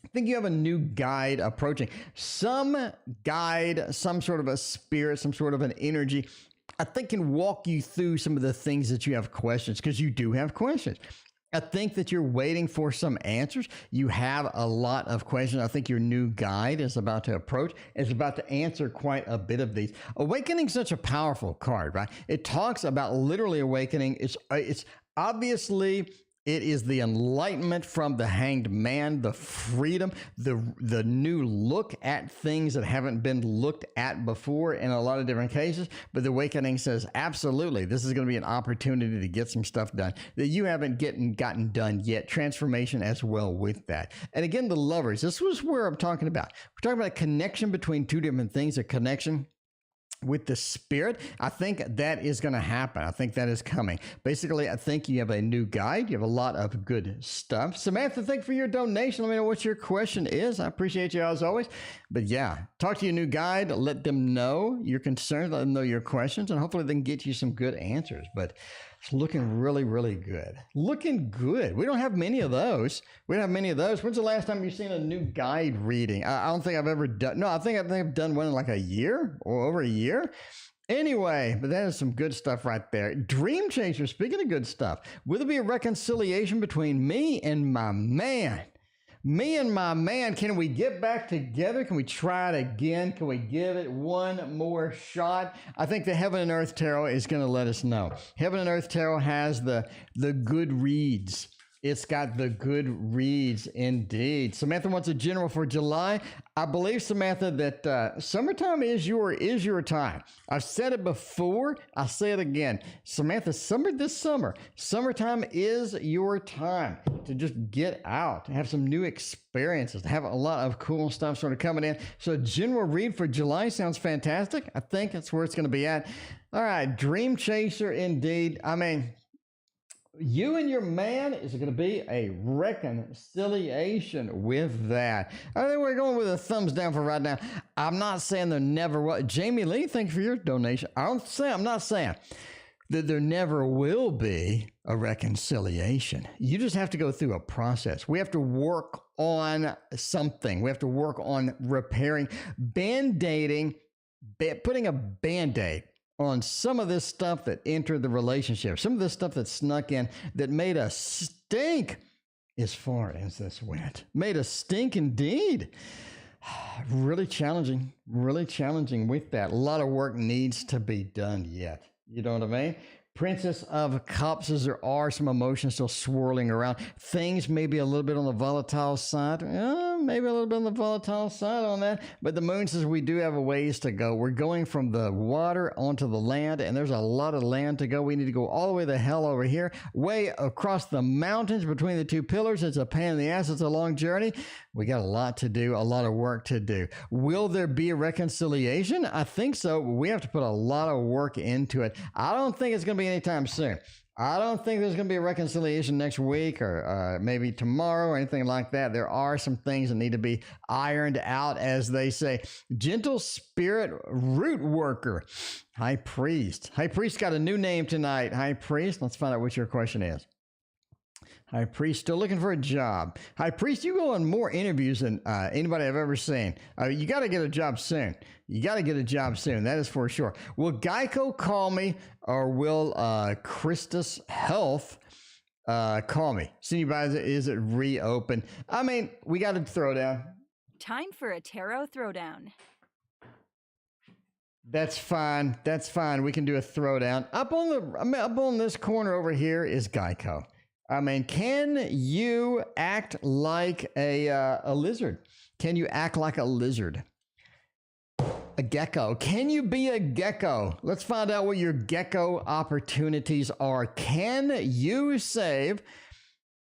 I think you have a new guide approaching. Some guide, some sort of a spirit, some sort of an energy, I think can walk you through some of the things that you have questions, because you do have questions. I think that you're waiting for some answers. You have a lot of questions. I think your new guide is about to approach, is about to answer quite a bit of these. Awakening is such a powerful card, right? It talks about literally awakening. It's obviously It is the enlightenment from the hanged man, the freedom, the new look at things that haven't been looked at before in a lot of different cases. But the awakening says, absolutely, this is going to be an opportunity to get some stuff done that you haven't gotten done yet. Transformation as well with that. And again, the lovers, this was where I'm talking about. We're talking about a connection between two different things, a connection with the spirit. I think that is going to happen. I think that is coming. Basically, I think you have a new guide. You have a lot of good stuff. Samantha, thank you for your donation. Let me know what your question is. I appreciate you as always. But yeah, talk to your new guide. Let them know your concerns. Let them know your questions. And hopefully they can get you some good answers. But it's looking really, really good. Looking good. We don't have many of those. We don't have many of those. When's the last time you've seen a new guide reading? I don't think I've ever done. No, I think I've done one in like a year or over a year. Anyway, but that is some good stuff right there. Dream Chaser, speaking of good stuff, will there be a reconciliation between me and my man? Me and my man, can we get back together? Can we try it again? Can we give it one more shot? I think the Heaven and Earth Tarot is going to let us know. Heaven and Earth Tarot has the good reads. It's got the good reads indeed. Samantha wants a general for July. I believe, Samantha, that summertime is your time. I've said it before. I'll say it again. Samantha, summertime is your time to just get out, to have some new experiences, to have a lot of cool stuff sort of coming in. So general read for July sounds fantastic. I think that's where it's going to be at. All right, Dream Chaser indeed. I mean, you and your man is going to be a reconciliation with that. I think we're going with a thumbs down for right now. I'm not saying there never will. Jamie Lee, thank you for your donation. I'm not saying that there never will be a reconciliation. You just have to go through a process. We have to work on something. We have to work on repairing, band-aiding, putting a band-aid on some of this stuff that entered the relationship, some of this stuff that snuck in that made us stink as far as this went. Made us stink indeed. Really challenging with that. A lot of work needs to be done yet. You know what I mean? Princess of Cups, there are some emotions still swirling around. Things maybe a little bit on the volatile side. Maybe a little bit on the volatile side on that. But the moon says we do have a ways to go. We're going from the water onto the land, and there's a lot of land to go. We need to go all the way the hell over here, way across the mountains between the two pillars. It's a pain in the ass. It's a long journey. We got a lot to do, a lot of work to do. Will there be a reconciliation? I think so. We have to put a lot of work into it. I don't think it's going to be anytime soon. I don't think there's going to be a reconciliation next week or maybe tomorrow or anything like that. There are some things that need to be ironed out, as they say. Gentle Spirit Root Worker. High Priest. High Priest got a new name tonight. High Priest. Let's find out what your question is. High Priest, still looking for a job. High Priest, you go on more interviews than anybody I've ever seen. You got to get a job soon. You got to get a job soon. That is for sure. Will Geico call me, or will Christus Health call me? See, is it reopened? I mean, we got a throwdown. Time for a tarot throwdown. That's fine. That's fine. We can do a throwdown. Up on this corner over here is Geico. I mean, can you act like a lizard? Can you act like a lizard? A gecko. Can you be a gecko? Let's find out what your gecko opportunities are. Can you save,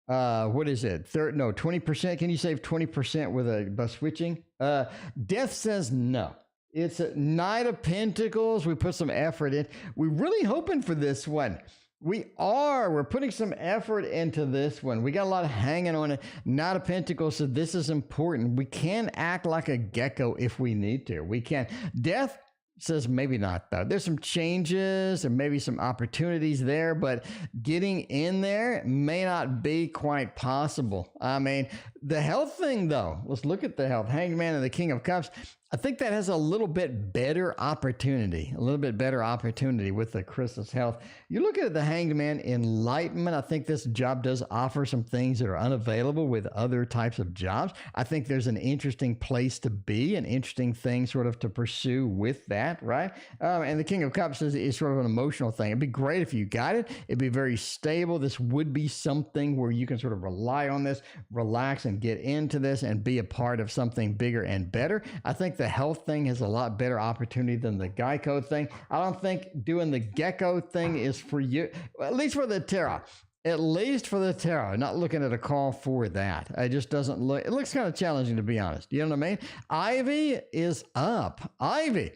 what is it? 20%. Can you save 20% by switching? Death says no. It's a Knight of Pentacles. We put some effort in. We're really hoping for this one. We're putting some effort into this one. We got a lot hanging on it. Knight of Pentacles, so this is important. We can act like a gecko if we need to. We can. Death says maybe not, though. There's some changes and maybe some opportunities there, but getting in there may not be quite possible. I mean, the health thing, though, let's look at the health. Hanged Man and the King of Cups. I think that has a little bit better opportunity, with the Crystal's health. You look at the Hanged Man enlightenment. I think this job does offer some things that are unavailable with other types of jobs. I think there's an interesting place to be, an interesting thing sort of to pursue with that, right? And the King of Cups is sort of an emotional thing. It'd be great if you got it. It'd be very stable. This would be something where you can sort of rely on this, relax and get into this and be a part of something bigger and better. I think the health thing has a lot better opportunity than the Geico thing. I don't think doing the Gecko thing is for you, at least for the tarot. At least for the tarot. Not looking at a call for that. It just doesn't look, it looks kind of challenging, to be honest. You know what I mean? Ivy is up. Ivy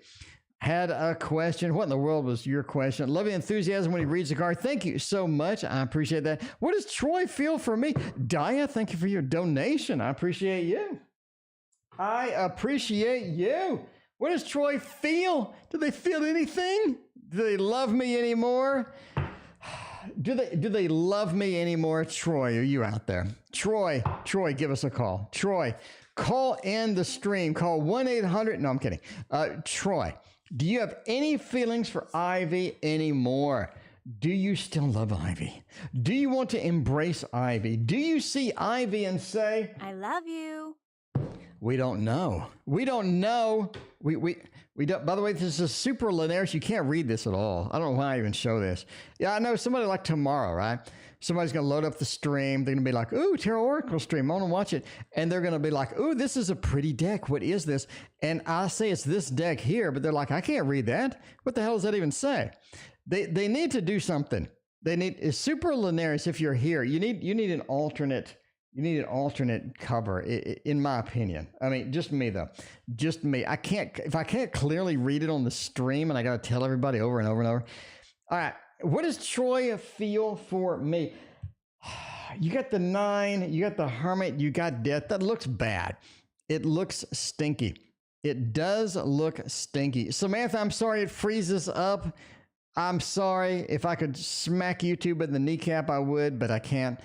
had a question. What in the world was your question? Love the enthusiasm when he reads the card. Thank you so much. I appreciate that. What does Troy feel for me? Dia, thank you for your donation. I appreciate you. I appreciate you. What does Troy feel? Do they feel anything? Do they love me anymore? Do they love me anymore? Troy, are you out there? Troy, give us a call. Troy, call in the stream. Call 1-800. No, I'm kidding. Troy, do you have any feelings for Ivy anymore? Do you still love Ivy? Do you want to embrace Ivy? Do you see Ivy and say, I love you? We don't know. We don't know. We don't. By the way, this is super linear. You can't read this at all. I don't know why I even show this. Yeah, I know somebody like tomorrow, right? Somebody's going to load up the stream. They're going to be like, ooh, Tarot Oracle stream. I want to watch it. And they're going to be like, ooh, this is a pretty deck. What is this? And I say it's this deck here, but they're like, I can't read that. What the hell does that even say? They need to do something. It's super linear. If you're here, you need an alternate. You need an alternate cover, in my opinion. I mean, just me though. Just me. If I can't clearly read it on the stream and I got to tell everybody over and over and over. All right. What does Troy feel for me? You got the 9, you got the Hermit, you got Death. That looks bad. It looks stinky. It does look stinky. Samantha, I'm sorry it freezes up. I'm sorry. If I could smack YouTube in the kneecap, I would, but I can't.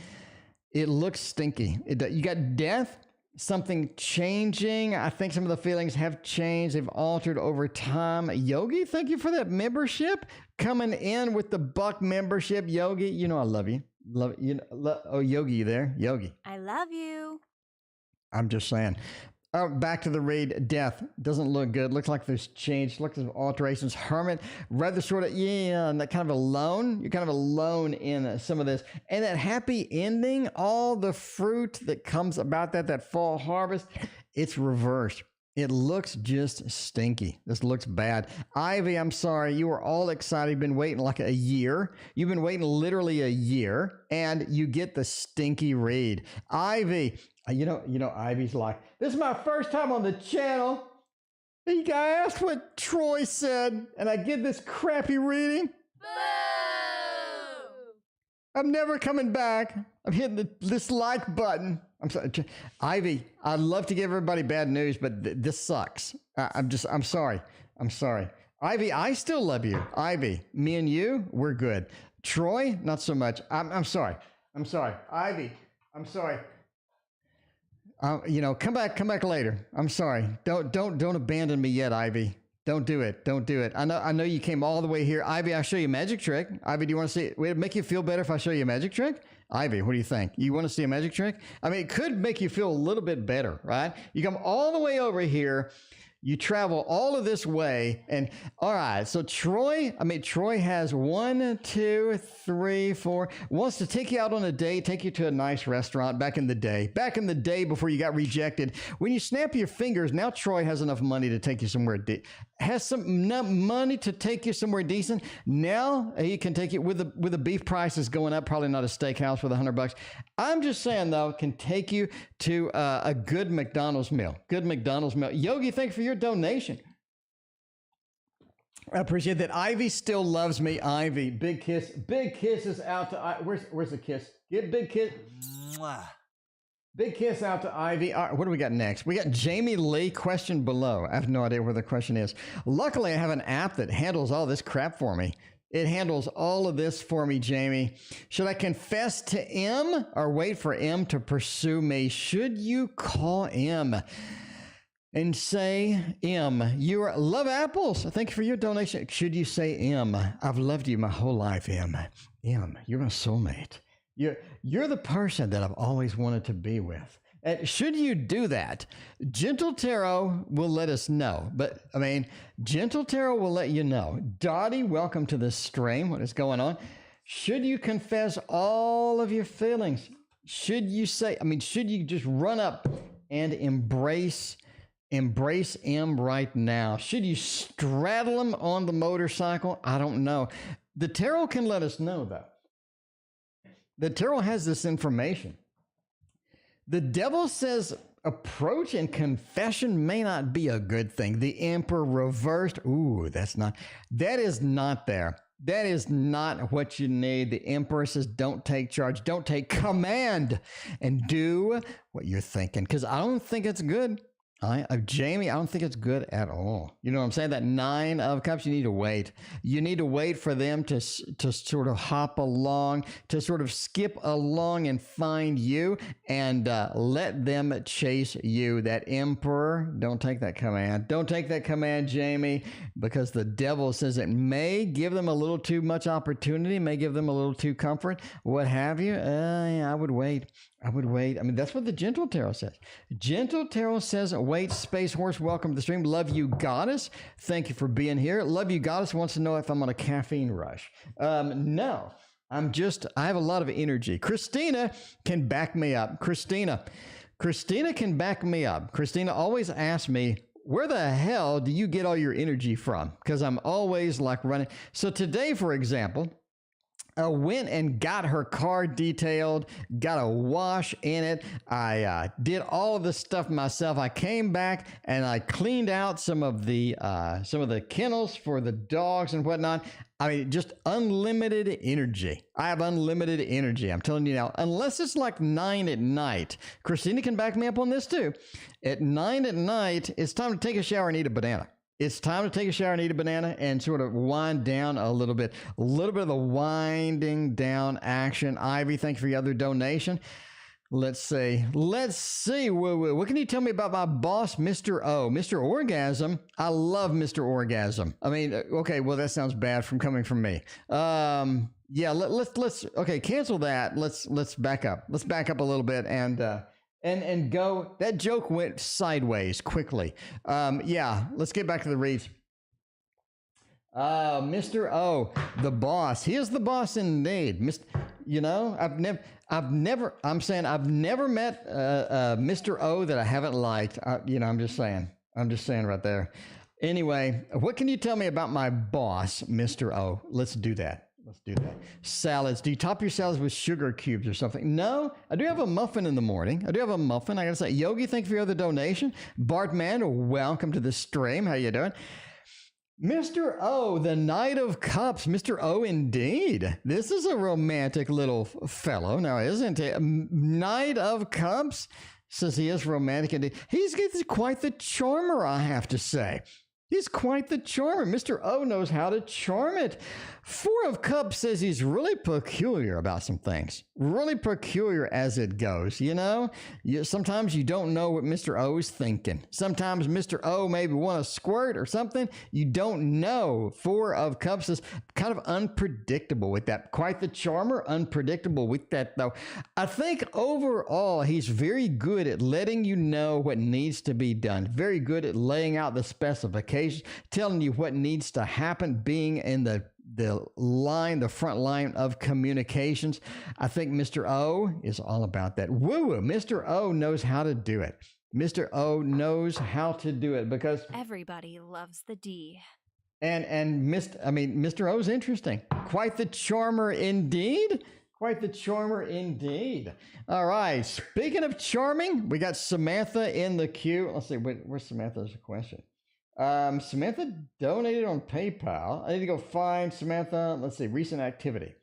It looks stinky. You got Death, something changing. I think some of the feelings have changed. They've altered over time. Yogi, thank you for that membership. Coming in with the buck membership. Yogi, you know I love you. Love you. Oh, Yogi, you there? Yogi. I love you. I'm just saying. Back to the read. Death doesn't look good. Looks like there's change. Looks like alterations. Hermit, rather sort of, and that kind of alone. You're kind of alone in some of this. And that happy ending, all the fruit that comes about that fall harvest, it's reversed. It looks just stinky. This looks bad. Ivy, I'm sorry. You were all excited. You've been waiting like a year. You've been waiting literally a year, and you get the stinky read. Ivy, you know, Ivy's like, this is my first time on the channel. You guy asked what Troy said, and I get this crappy reading. Boo! I'm never coming back. I'm hitting this like button. I'm sorry. Ivy, I'd love to give everybody bad news, but this sucks. I'm sorry. I'm sorry. Ivy, I still love you. Ivy, me and you, we're good. Troy, not so much. I'm sorry. I'm sorry. Ivy, I'm sorry. Come back later. I'm sorry. Don't abandon me yet, Ivy. Don't do it. Don't do it. I know you came all the way here. Ivy, I'll show you a magic trick. Ivy, do you want to see it? Would it make you feel better if I show you a magic trick? Ivy, what do you think? You want to see a magic trick? I mean, it could make you feel a little bit better, right? You come all the way over here. You travel all of this way, and all right, so Troy has 1, 2, 3, 4, wants to take you out on a date, take you to a nice restaurant back in the day before you got rejected. When you snap your fingers, now Troy has enough money to take you somewhere, enough money to take you somewhere decent. Now he can take you with the beef prices going up, probably not a steakhouse with $100. I'm just saying though, can take you to a good McDonald's meal. Yogi, thank you for your donation. I appreciate that. Ivy still loves me. Ivy, big kisses out to where's the kiss? Give big kiss. Mwah. Big kiss out to Ivy. All right, what do we got next? We got Jamie Lee, question below. I have no idea where the question is. Luckily, I have an app that handles all this crap for me. It handles all of this for me, Jamie. Should I confess to M or wait for M to pursue me? Should you call M? and say M. You love apples. Thank you for your donation. Should you say M? I've loved you my whole life, M. M, you're my soulmate. You're the person that I've always wanted to be with. And should you do that, Gentle Tarot will let us know. But, Gentle Tarot will let you know. Dottie, welcome to the stream. What is going on? Should you confess all of your feelings? Should you should you just run up and embrace M right now? Should you straddle him on the motorcycle? I don't know. The tarot can let us know, though. The tarot has this information. The devil says approach and confession may not be a good thing. The Emperor reversed. Ooh, that is not there. That is not what you need. The Emperor says don't take charge, don't take command, and do what you're thinking, because I don't think it's good. Jamie, I don't think it's good at all. You know what I'm saying? That 9 of Cups, you need to wait. You need to wait for them to sort of hop along, to sort of skip along and find you, and let them chase you. That Emperor, don't take that command. Don't take that command, Jamie, because the devil says it may give them a little too much opportunity, may give them a little too comfort, what have you. I would wait. That's what the Gentle Tarot says. Gentle Tarot says, wait, Space Horse, welcome to the stream. Love you, Goddess. Thank you for being here. Love you, Goddess wants to know if I'm on a caffeine rush. No, I have a lot of energy. Christina can back me up. Christina can back me up. Christina always asks me, where the hell do you get all your energy from? Because I'm always like running. So today, for example, I went and got her car detailed, got a wash in it. I did all of this stuff myself. I came back and I cleaned out some of the kennels for the dogs and whatnot. Just unlimited energy. I have unlimited energy. I'm telling you now, unless it's like 9 at night. Christina can back me up on this too. At 9 at night, it's time to take a shower and eat a banana. It's time to take a shower and eat a banana and sort of wind down a little bit of the winding down action. Ivy, thank you for your other donation. Let's see. What can you tell me about my boss, Mr. O? Mr. Orgasm. I love Mr. Orgasm. Okay, well, that sounds bad coming from me. Yeah, let's okay, cancel that. Let's back up. Let's back up a little bit and go. That joke went sideways quickly. Yeah, let's get back to the reads. Mr. O, the boss. He is the boss indeed. I've never met Mr. O that I haven't liked. I'm just saying right there. Anyway, what can you tell me about my boss, Mr. O? Let's do that. Salads. Do you top your salads with sugar cubes or something? No, I do have a muffin in the morning. I gotta say, Yogi, thank you for your other donation. Bartman, welcome to the stream. How you doing? Mr. O, the Knight of Cups. Mr. O, indeed. This is a romantic little fellow now, isn't he? Knight of Cups says he is romantic indeed. He's quite the charmer, I have to say. He's quite the charmer. Mr. O knows how to charm it. 4 of Cups says he's really peculiar about some things. Really peculiar as it goes, Sometimes you don't know what Mr. O is thinking. Sometimes Mr. O maybe want to squirt or something. You don't know. 4 of Cups is kind of unpredictable with that. Quite the charmer, unpredictable with that, though. I think overall, he's very good at letting you know what needs to be done. Very good at laying out the specifications, telling you what needs to happen, being in the front line of communications. I think Mr. O is all about that. Woo! Mr. O knows how to do it. Mr. O knows how to do it because Everybody loves the D. And Mr. O is interesting. Quite the charmer indeed. All right. Speaking of charming, we got Samantha in the queue. Let's see. Where's Samantha's question? Samantha donated on PayPal. I need to go find Samantha. Let's see, recent activity.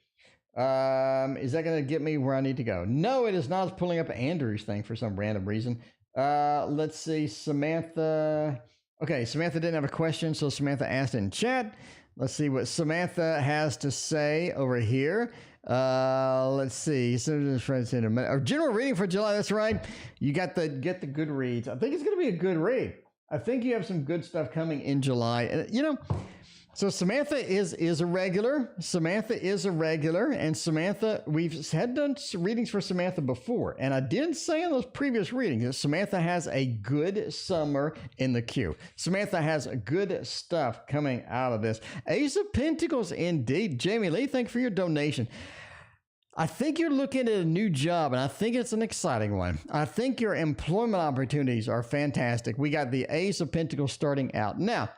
Is that going to get me where I need to go? No, it is not. It's pulling up Andrew's thing for some random reason. Let's see, Samantha. Okay, Samantha didn't have a question, so Samantha asked in chat. Let's see what Samantha has to say over here. Let's see. General reading for July. That's right. You get the good reads. I think it's going to be a good read. I think you have some good stuff coming in July. And, so Samantha is a regular. Samantha is a regular. And Samantha, we've had done readings for Samantha before. And I did say in those previous readings that Samantha has a good summer in the queue. Samantha has good stuff coming out of this. Ace of Pentacles, indeed. Jamie Lee, thank you for your donation. I think you're looking at a new job, and I think it's an exciting one. I think your employment opportunities are fantastic. We got the Ace of Pentacles starting out. Now,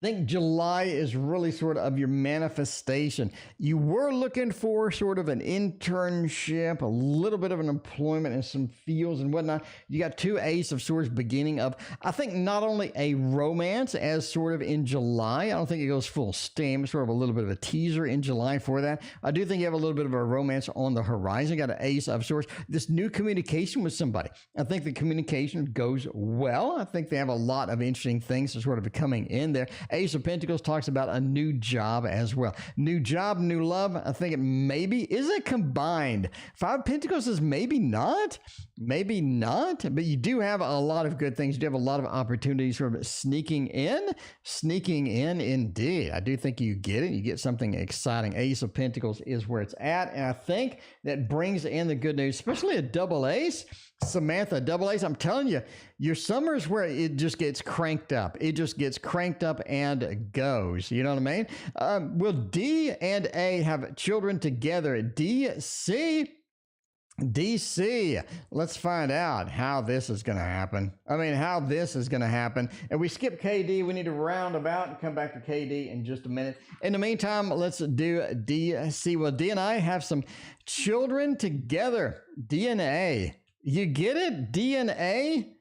I think July is really sort of your manifestation. You were looking for sort of an internship, a little bit of an employment in some fields and whatnot. You got two Ace of Swords beginning of, I think, not only a romance as sort of in July. I don't think it goes full steam. It's sort of a little bit of a teaser in July for that. I do think you have a little bit of a romance on the horizon. You got an Ace of Swords. This new communication with somebody. I think the communication goes well. I think they have a lot of interesting things sort of coming in there. Ace of Pentacles talks about a new job as well. New job, new love. I think it maybe, is it combined? Five of Pentacles is maybe not, but you do have a lot of good things. You do have a lot of opportunities sort of sneaking in indeed. I do think you get it. You get something exciting. Ace of Pentacles is where it's at. And I think that brings in the good news, especially a double ace. Samantha, double ace, I'm telling you, your summer is where it just gets cranked up. It just gets cranked up and goes. You know what I mean? Will D and A have children together? DC, let's find out how this is going to happen. And we skip KD. We need to round about and come back to KD in just a minute. In the meantime, let's do DC. Well, D and I have some children together. DNA. You get it? DNA?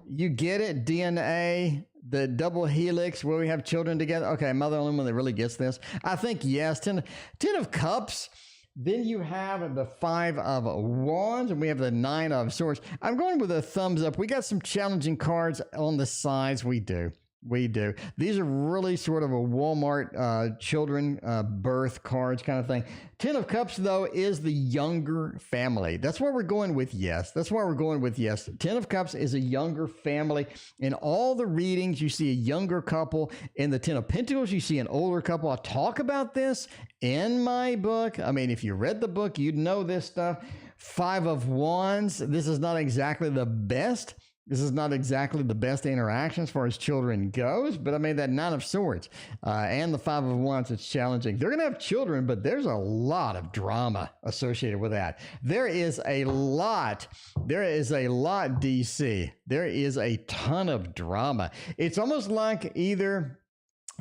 You get it? DNA? The double helix where we have children together? Okay, am I the only one that really gets this? I think yes. Ten of Cups. Then you have the Five of Wands, and we have the Nine of Swords. I'm going with a thumbs up. We got some challenging cards on the sides. We do. These are really sort of a Walmart children birth cards kind of thing. Ten of Cups, though, is the younger family. That's why we're going with yes. Ten of Cups is a younger family. In all the readings, you see a younger couple. In the Ten of Pentacles, you see an older couple. I talk about this in my book. I mean, if you read the book, you'd know this stuff. Five of Wands. This is not exactly the best. Interaction as far as children goes, but I mean, that Nine of Swords and the Five of Wands, it's challenging. They're going to have children, but there's a lot of drama associated with that. There is a lot, DC. There is a ton of drama. It's almost like either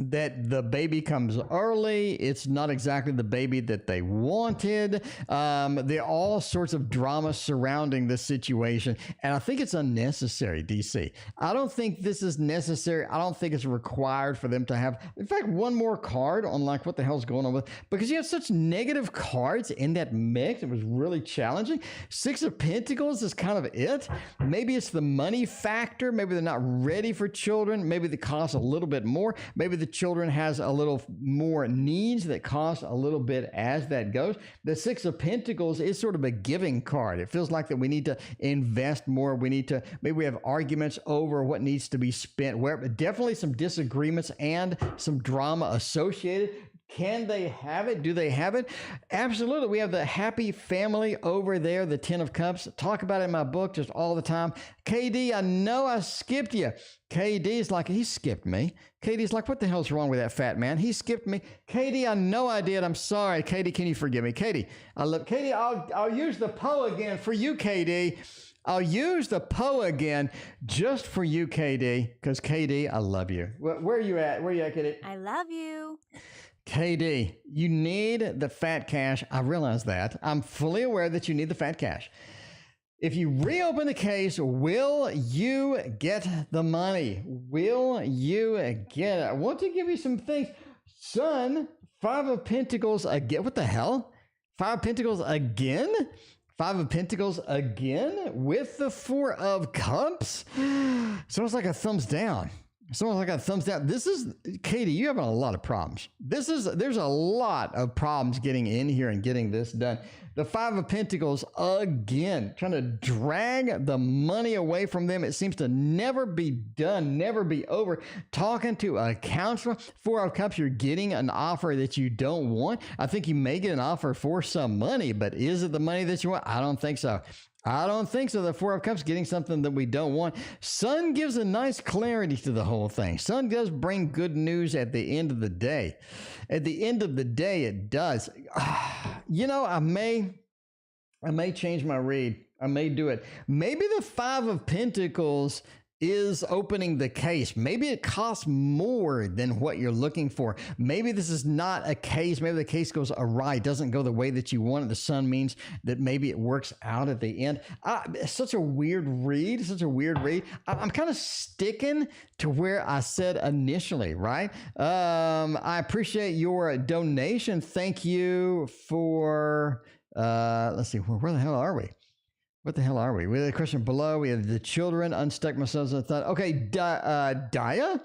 that the baby comes early. It's not exactly the baby that they wanted. There are all sorts of drama surrounding this situation. And I think it's unnecessary, DC. I don't think this is necessary. I don't think it's required for them to have, in fact, one more card on like what the hell's going on with, because you have such negative cards in that mix. It was really challenging. Six of Pentacles is kind of it. Maybe it's the money factor. Maybe they're not ready for children. Maybe they cost a little bit more. Maybe the children has a little more needs that cost a little bit as that goes. The Six of Pentacles is sort of a giving card. It feels like that we need to invest more. Maybe we have arguments over what needs to be spent where, but definitely some disagreements and some drama associated. Can they have it? Do they have it? Absolutely. We have the happy family over there, the Ten of Cups. Talk about it in my book just all the time. KD, I know I skipped you. KD's like, he skipped me. KD's like, what the hell's wrong with that fat man? He skipped me. KD, I know I did. I'm sorry. KD, can you forgive me? KD, I'll use the Poe again for you, KD. I'll use the Poe again just for you, KD, because KD, I love you. Where are you at? KD? I love you. KD, you need the fat cash. I realize that. I'm fully aware that you need the fat cash. If you reopen the case, will you get the money? Will you get it? I want to give you some things. Son, Five of Pentacles again. What the hell? Five of Pentacles again? Five of Pentacles again with the Four of Cups? So it's like a thumbs down. Someone's like a thumbs down. This is Katie. You having a lot of problems. There's a lot of problems getting in here and getting this done. The Five of Pentacles again, trying to drag the money away from them. It seems to never be done, never be over. Talking to a counselor. Four of Cups. You're getting an offer that you don't want. I think you may get an offer for some money, but is it the money that you want? I don't think so. I don't think so. The Four of Cups getting something that we don't want. Sun gives a nice clarity to the whole thing. Sun does bring good news at the end of the day. At the end of the day, it does. You know, I may change my read. I may do it. Maybe the Five of Pentacles is opening the case. Maybe it costs more than what you're looking for. Maybe this is not a case. Maybe the case goes awry. It doesn't go the way that you want it. The Sun means that maybe it works out at the end. Such a weird read. Such a weird read. I'm kind of sticking to where I said initially, right? I appreciate your donation. Thank you for, let's see, where the hell are we? What the hell are we? We have a question below. We have the children. Unstuck myself. I thought, okay, Daya,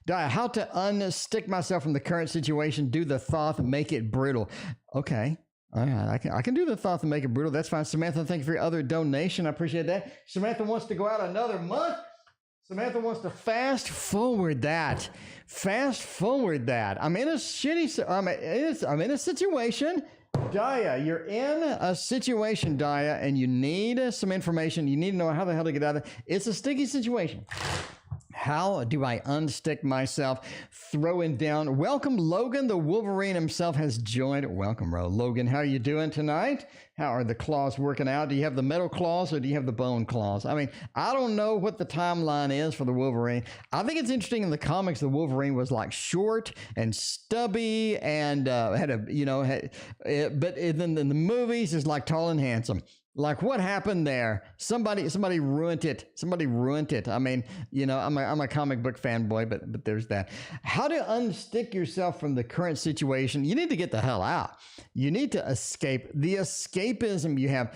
how to unstick myself from the current situation. Do the thought, make it brutal. Okay. All right. I can do the thought and make it brutal. That's fine. Samantha, thank you for your other donation. I appreciate that. Samantha wants to go out another month. Samantha wants to fast forward that. Fast forward that. I'm in a situation. Daya, you're in a situation, Daya, and you need some information. You need to know how the hell to get out of it. It's a sticky situation. How do I unstick myself? Throwing down. Welcome, Logan. The Wolverine himself has joined. Welcome, Logan. How are you doing tonight? How are the claws working out? Do you have the metal claws or do you have the bone claws? I mean, I don't know what the timeline is for the Wolverine. I think it's interesting in the comics, the Wolverine was like short and stubby and but then in the movies, it's like tall and handsome. Like what happened there? Somebody ruined it. Somebody ruined it. I mean, you know, I'm a comic book fanboy, but there's that. How to unstick yourself from the current situation? You need to get the hell out. You need to escape. The escapism you have.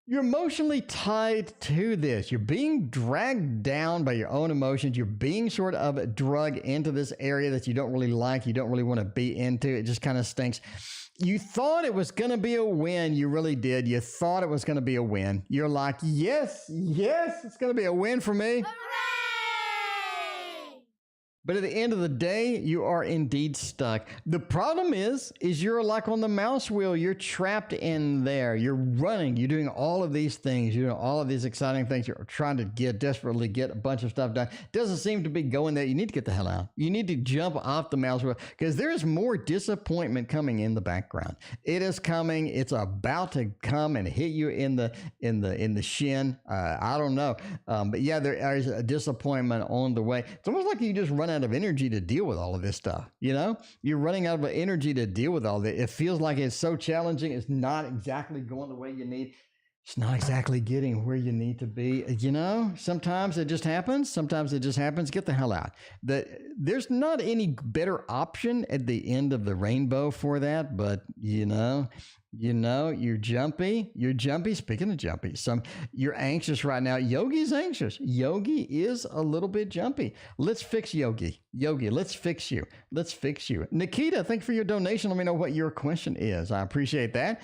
You're emotionally tied to this. You're being dragged down by your own emotions. You're being sort of drugged into this area that you don't really like. You don't really want to be into. It just kind of stinks. You thought it was going to be a win. You really did. You thought it was going to be a win. You're like, yes, it's going to be a win for me. Hooray! But at the end of the day, you are indeed stuck. The problem is you're like on the mouse wheel. You're trapped in there. You're running. You're doing all of these things. You're doing all of these exciting things. You're trying to desperately get a bunch of stuff done. Doesn't seem to be going there. You need to get the hell out. You need to jump off the mouse wheel because there is more disappointment coming in the background. It is coming. It's about to come and hit you in the shin. I don't know. But yeah, there is a disappointment on the way. It's almost like you just run out of energy to deal with all of this stuff. You know, you're running out of energy to deal with all this. It feels like it's so challenging. It's not exactly going the way you need. It's not exactly getting where you need to be. You know, sometimes it just happens. Sometimes it just happens. Get the hell out. There's not any better option at the end of the rainbow for that. But, you know, you're jumpy. Speaking of jumpy, you're anxious right now. Yogi's anxious. Yogi is a little bit jumpy. Let's fix Yogi. Yogi, let's fix you. Nikita, thank you for your donation. Let me know what your question is. I appreciate that.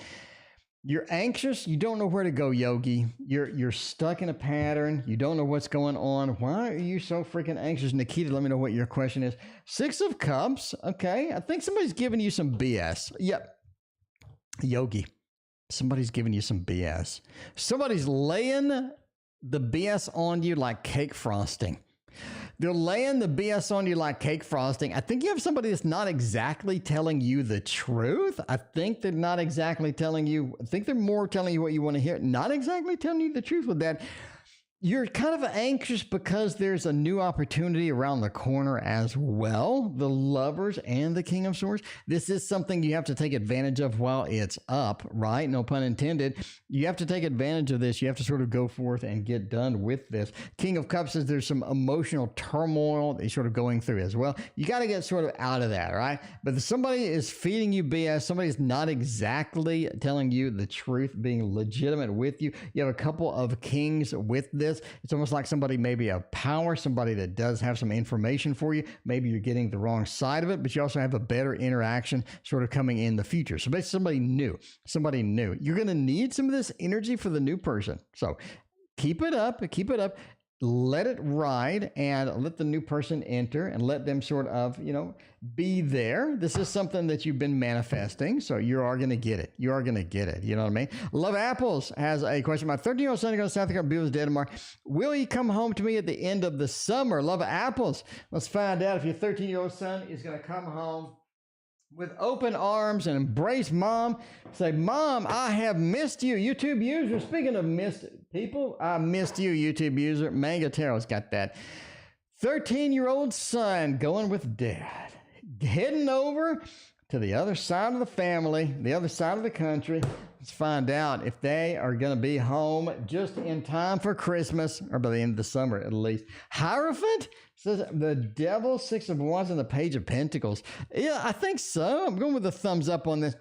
You're anxious. You don't know where to go, Yogi. You're stuck in a pattern. You don't know what's going on. Why are you so freaking anxious? Nikita, let me know what your question is. Six of Cups. Okay. I think somebody's giving you some BS. Yep. Yogi, somebody's giving you some BS. Somebody's laying the BS on you like cake frosting. They're laying the BS on you like cake frosting. I think you have somebody that's not exactly telling you the truth. I think they're not exactly telling you. I think they're more telling you what you want to hear. Not exactly telling you the truth with that. You're kind of anxious because there's a new opportunity around the corner as well. The Lovers and the King of Swords. This is something you have to take advantage of while it's up, right? No pun intended. You have to take advantage of this. You have to sort of go forth and get done with this. King of Cups says there's some emotional turmoil that you're sort of going through as well. You got to get sort of out of that, right? But if somebody is feeding you BS, somebody's not exactly telling you the truth, being legitimate with you. You have a couple of kings with this. this. It's almost like somebody maybe of power, somebody that does have some information for you. Maybe you're getting the wrong side of it, but you also have a better interaction sort of coming in the future. So basically somebody new. You're going to need some of this energy for the new person. So keep it up, let it ride, and let the new person enter and let them sort of, be there. This is something that you've been manifesting, so you are going to get it. You are going to get it. You know what I mean? Love Apples has a question. My 13-year-old son is going to South Carolina. Bill is dead tomorrow. Will he come home to me at the end of the summer? Love Apples. Let's find out if your 13-year-old son is going to come home with open arms and embrace mom. Say, Mom, I have missed you. YouTube user, speaking of missed people, I missed you, YouTube user. Manga Tarot's got that. 13-year-old son going with dad, heading over to the other side of the family, the other side of the country. Let's find out if they are going to be home just in time for Christmas, or by the end of the summer at least. Hierophant says the devil, 6 of Wands, and the Page of Pentacles. Yeah, I think so. I'm going with a thumbs up on this.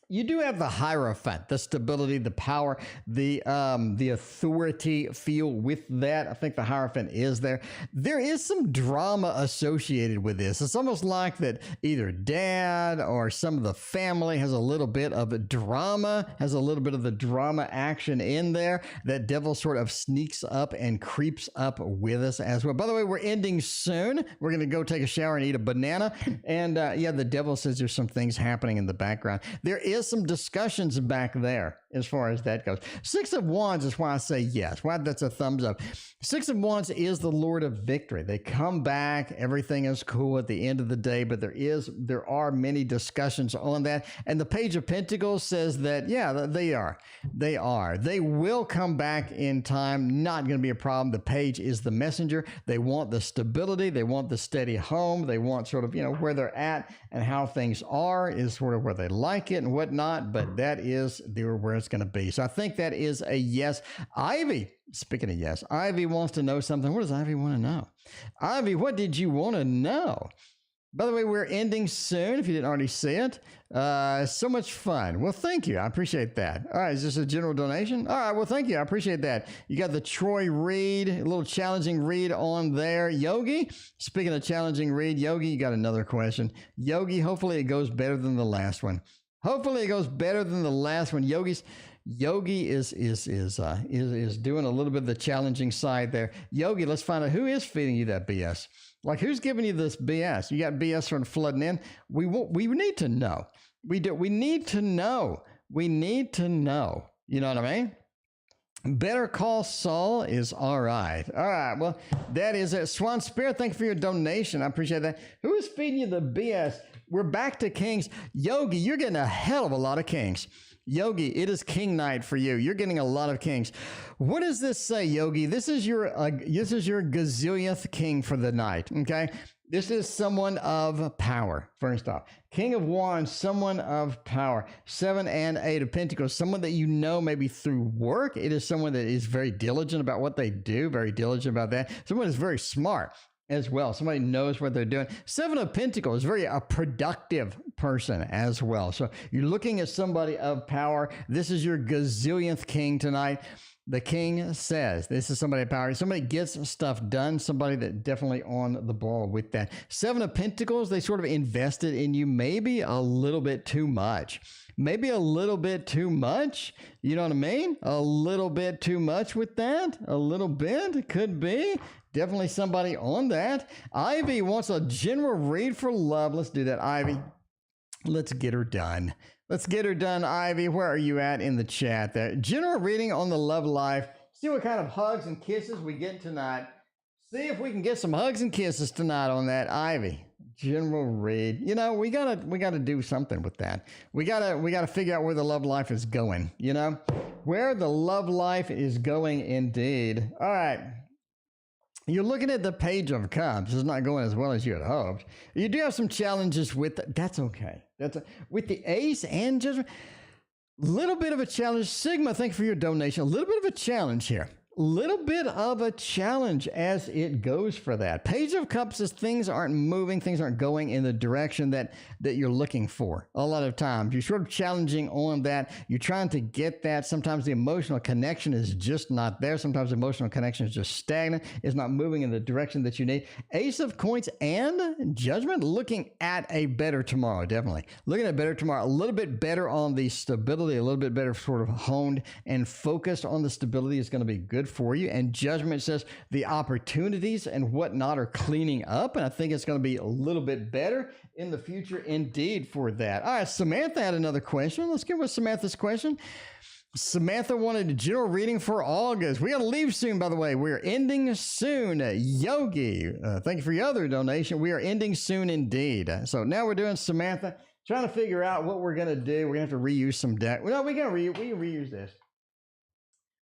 You do have the Hierophant, the stability, the power, the authority feel with that. I think the Hierophant is there. There is some drama associated with this. It's almost like that either dad or some of the family has a little bit of drama, has a little bit of the drama action in there. That devil sort of sneaks up and creeps up with us as well. By the way, we're ending soon. We're going to go take a shower and eat a banana. And yeah, the devil says there's some things happening in the background. There is some discussions back there as far as that goes. 6 of Wands is why I say yes. Why that's a thumbs up. 6 of Wands is the Lord of Victory. They come back. Everything is cool at the end of the day, but there are many discussions on that. And the Page of Pentacles says that, yeah, they are. They will come back in time. Not going to be a problem. The Page is the messenger. They want the stability. They want the steady home. They want sort of, where they're at and how things are is sort of where they like it and whatnot, but that is where it's going to be. So I think that is a yes. Ivy, speaking of yes, Ivy wants to know something. What does Ivy want to know? Ivy, what did you want to know? By the way, we're ending soon, if you didn't already see it. So much fun. Well, thank you. I appreciate that. All right, is this a general donation? All right, well, thank you. I appreciate that. You got the Troy read, a little challenging read on there. Yogi, speaking of challenging read, Yogi, you got another question. Yogi, hopefully it goes better than the last one. Hopefully it goes better than the last one. Yogi is doing a little bit of the challenging side there. Yogi, let's find out who is feeding you that BS. Like, who's giving you this BS? You got BS sort of flooding in. We need to know. We need to know. We need to know. You know what I mean? Better Call Saul is all right. All right. Well, that is it. Swan Spirit, thank you for your donation. I appreciate that. Who is feeding you the BS? We're back to Kings. Yogi, you're getting a hell of a lot of Kings. Yogi, it is King night for you. You're getting a lot of Kings. What does this say, Yogi? This is your gazillionth King for the night, okay? This is someone of power, first off. King of Wands, someone of power. 7 and 8 of Pentacles, someone that you know maybe through work. It is someone that is very diligent about what they do, very diligent about that. Someone is very smart as well. Somebody knows what they're doing. 7 of Pentacles, very a productive person as well. So you're looking at somebody of power. This is your gazillionth King tonight. The King says, this is somebody of power. Somebody gets stuff done. Somebody that definitely on the ball with that. 7 of Pentacles, they sort of invested in you maybe a little bit too much. Maybe a little bit too much. You know what I mean? A little bit too much with that. A little bit could be. Definitely somebody on that. Ivy wants a general read for love. Let's do that, Ivy. Let's get her done. Let's get her done, Ivy. Where are you at in the chat there? General reading on the love life. See what kind of hugs and kisses we get tonight. See if we can get some hugs and kisses tonight on that, Ivy. General read. You know, we gotta do something with that. We gotta figure out where the love life is going. You know, where the love life is going, indeed. All right. You're looking at the Page of Cups. It's not going as well as you had hoped. You do have some challenges with it. That's okay. With the Ace and Judgment. Little bit of a challenge. Sigma, thank you for your donation. A little bit of a challenge here. little bit of a challenge as it goes for that. Page of Cups is things aren't moving, things aren't going in the direction that you're looking for. A lot of times you're sort of challenging on that. You're trying to get that. Sometimes the emotional connection is just not there. Sometimes the emotional connection is just stagnant. It's not moving in the direction that you need. Ace of Coins and Judgment, looking at a better tomorrow, definitely. Looking at better tomorrow, a little bit better on the stability, a little bit better sort of honed and focused on the stability is going to be good for you. And Judgment says the opportunities and whatnot are cleaning up, and I think it's going to be a little bit better in the future indeed for that. All right, Samantha had another question. Let's get with Samantha's question. Samantha wanted a general reading for August. We got to leave soon, by the way. We're ending soon. Yogi, thank you for your other donation. We are ending soon indeed. So now we're doing Samantha, trying to figure out what we're going to do. We're going to have to reuse some deck. No, we can reuse this.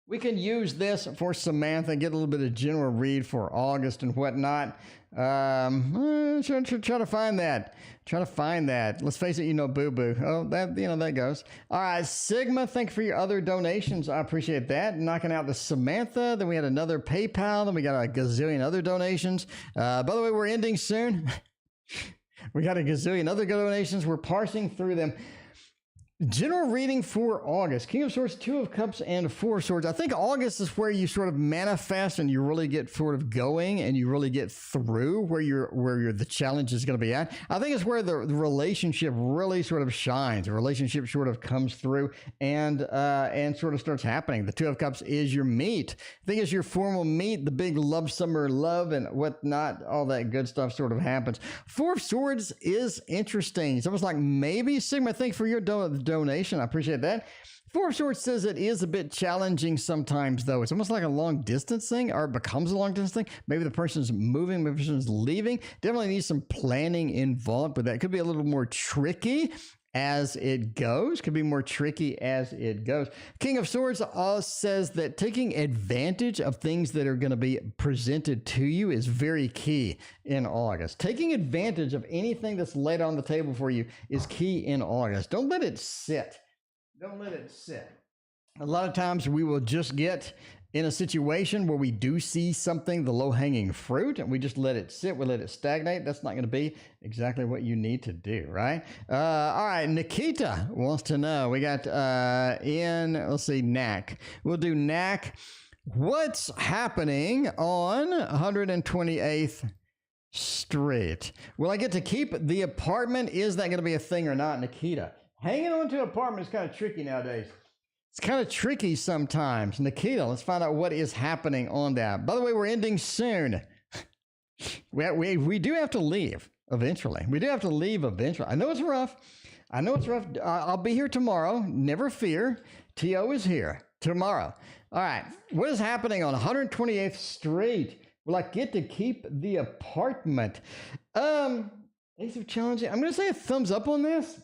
We can use this for Samantha, get a little bit of general read for August and whatnot. Try to find that. Try to find that. Let's face it, boo-boo. Oh, that goes. All right, Sigma, thank you for your other donations. I appreciate that. Knocking out the Samantha. Then we had another PayPal. Then we got a gazillion other donations. By the way, we're ending soon. We got a gazillion other donations. We're parsing through them. General reading for August. King of Swords, Two of Cups, and Four of Swords. I think August is where you sort of manifest and you really get sort of going and you really get through where the challenge is going to be at. I think it's where the relationship really sort of shines. The relationship sort of comes through and sort of starts happening. The Two of Cups is your meet. I think it's your formal meet, the big love summer love and whatnot. All that good stuff sort of happens. Four of Swords is interesting. It's almost like maybe, Sigma, thank you for your donation. I appreciate that. Four of Swords says it is a bit challenging sometimes, though. It's almost like a long distance thing, or it becomes a long distance thing. Maybe the person's moving, maybe the person's leaving. Definitely needs some planning involved with that. It could be a little more tricky as it goes. Could be more tricky as it goes. King of Swords says that taking advantage of things that are going to be presented to you is very key in August. Taking advantage of anything that's laid on the table for you is key in August. Don't let it sit. Don't let it sit. A lot of times we will just get in a situation where we do see something, the low-hanging fruit, and we just let it sit, we let it stagnate. That's not going to be exactly what you need to do, right? All right, Nikita wants to know. We got let's see, Knack. We'll do Knack. What's happening on 128th Street? Will I get to keep the apartment? Is that going to be a thing or not, Nikita? Hanging on to an apartment is kind of tricky nowadays. It's kind of tricky sometimes. Nikita, let's find out what is happening on that. By the way, we're ending soon. We do have to leave eventually. We do have to leave eventually. I know it's rough. I'll be here tomorrow. Never fear. T.O. is here tomorrow. All right. What is happening on 128th Street? Will I get to keep the apartment? Ace of Challenge. I'm going to say a thumbs up on this.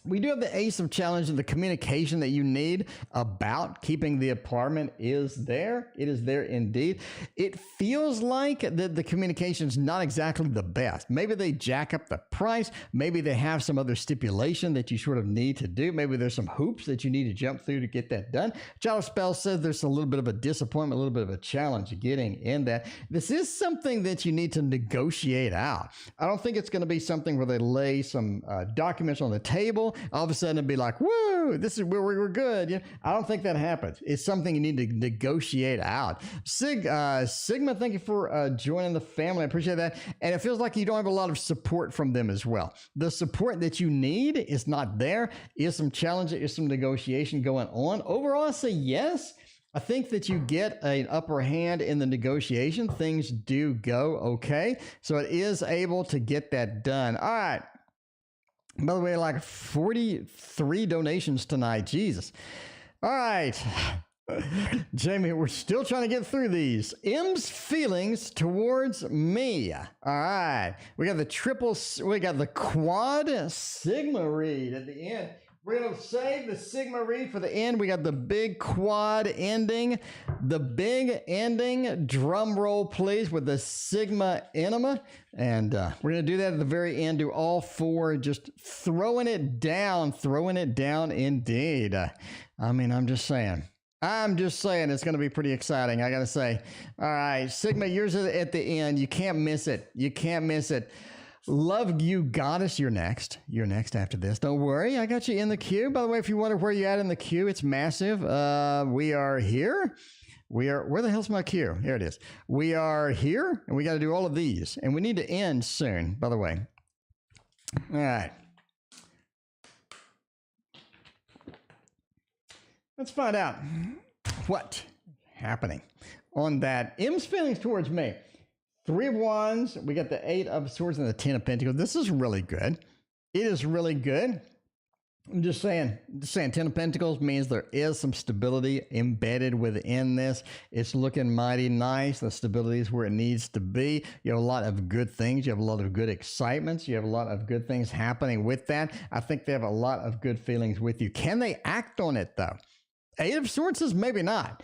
We do have the Ace of Challenge, and the communication that you need about keeping the apartment is there. It is there indeed. It feels like that the communication is not exactly the best. Maybe they jack up the price. Maybe they have some other stipulation that you sort of need to do. Maybe there's some hoops that you need to jump through to get that done. Child of Spell says there's a little bit of a disappointment, a little bit of a challenge getting in that. This is something that you need to negotiate out. I don't think it's going to be something where they lay some documents on the table. All of a sudden it'd be like, whoa, this is where we're good. Yeah, I don't think that happens. It's something you need to negotiate out. Sigma, thank you for joining the family. I appreciate that. And it feels like you don't have a lot of support from them as well. The support that you need is not there. Is some challenge, is some negotiation going on. Overall, I say yes. I think that you get an upper hand in the negotiation. Things do go okay. So it is able to get that done. All right. By the way, like 43 donations tonight. Jesus. All right. Jamie, we're still trying to get through these. M's feelings towards me. All right. We got the quad Sigma read at the end. We're going to save the Sigma read for the end. We got the big quad ending. The big ending. Drum roll, please, with the Sigma enema. And we're going to do that at the very end. Do all four. Just throwing it down indeed. I mean, I'm just saying. I'm just saying it's going to be pretty exciting, I got to say. All right, Sigma, yours at the end. You can't miss it. You can't miss it. Love you, Goddess. You're next. You're next after this. Don't worry. I got you in the queue. By the way, if you wonder where you're at in the queue, it's massive. We are here. Where the hell's my queue? Here it is. We are here, and we got to do all of these. And we need to end soon, by the way. All right. Let's find out what's happening on that. M's feelings towards me. 3 of Wands. We got the 8 of Swords and the 10 of Pentacles. This is really good. It is really good. I'm just saying 10 of Pentacles means there is some stability embedded within this. It's looking mighty nice. The stability is where it needs to be. You have a lot of good things. You have a lot of good excitements. You have a lot of good things happening with that. I think they have a lot of good feelings with you. Can they act on it, though? 8 of Swords says maybe not.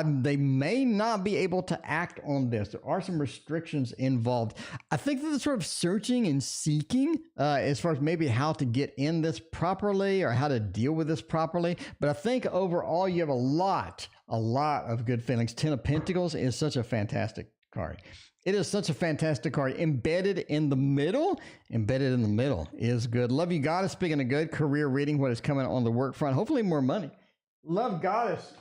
They may not be able to act on this. There are some restrictions involved. I think that they're sort of searching and seeking as far as maybe how to get in this properly or how to deal with this properly. But I think overall you have a lot of good feelings. 10 of Pentacles is such a fantastic card. It is such a fantastic card. Embedded in the middle is good. Love you, Goddess. Speaking of good, career reading, what is coming on the work front. Hopefully more money. Love, Goddess.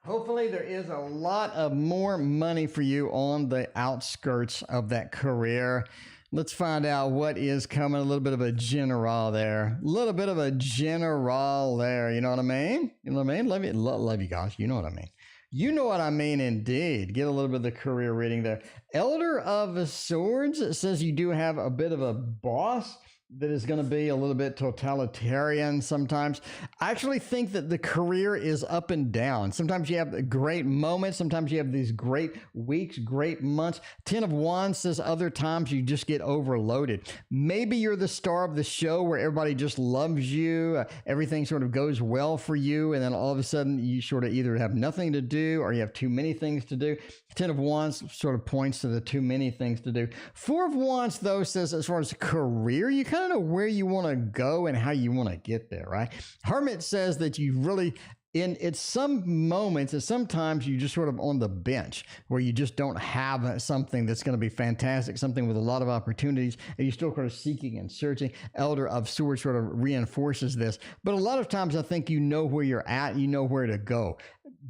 Hopefully there is a lot of more money for you on the outskirts of that career. Let's find out what is coming. A little bit of a general there. A little bit of a general there. You know what I mean? You know what I mean? Love you, Goddess. You know what I mean. You know what I mean, indeed. Get a little bit of the career reading there. Elder of Swords says you do have a bit of a boss that is going to be a little bit totalitarian sometimes. I actually think that the career is up and down. Sometimes you have great moments. Sometimes you have these great weeks, great months. 10 of Wands says other times you just get overloaded. Maybe you're the star of the show where everybody just loves you. Everything sort of goes well for you. And then all of a sudden you sort of either have nothing to do or you have too many things to do. 10 of Wands sort of points to the too many things to do. 4 of Wands, though, says as far as career, you kind of know where you want to go and how you want to get there, right? Hermit says that you really, at some moments, and sometimes you just sort of on the bench where you just don't have something that's going to be fantastic, something with a lot of opportunities, and you're still kind of seeking and searching. Elder of Swords sort of reinforces this. But a lot of times I think you know where you're at, you know where to go.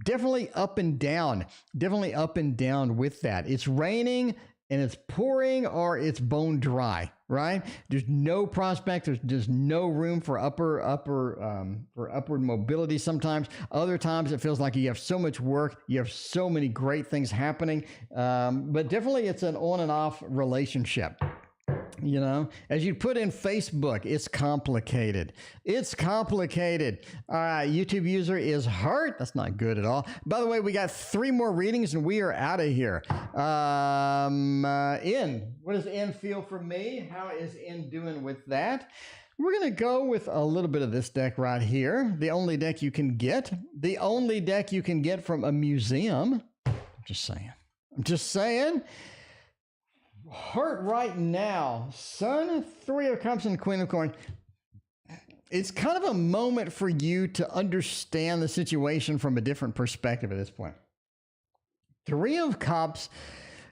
Definitely up and down with that. It's raining and it's pouring or it's bone dry, right? There's no prospect. There's just no room for upward mobility sometimes. Other times it feels like you have so much work. You have so many great things happening. But definitely it's an on and off relationship. You know, as you put in Facebook, it's complicated. It's complicated. All right, YouTube user is hurt. That's not good at all. By the way, we got 3 more readings and we are out of here. N. What does N feel for me? How is N doing with that? We're going to go with a little bit of this deck right here. The only deck you can get. The only deck you can get from a museum. I'm just saying. Hurt right now. Sun, 3 of Cups, and Queen of Coins. It's kind of a moment for you to understand the situation from a different perspective at this point. 3 of Cups.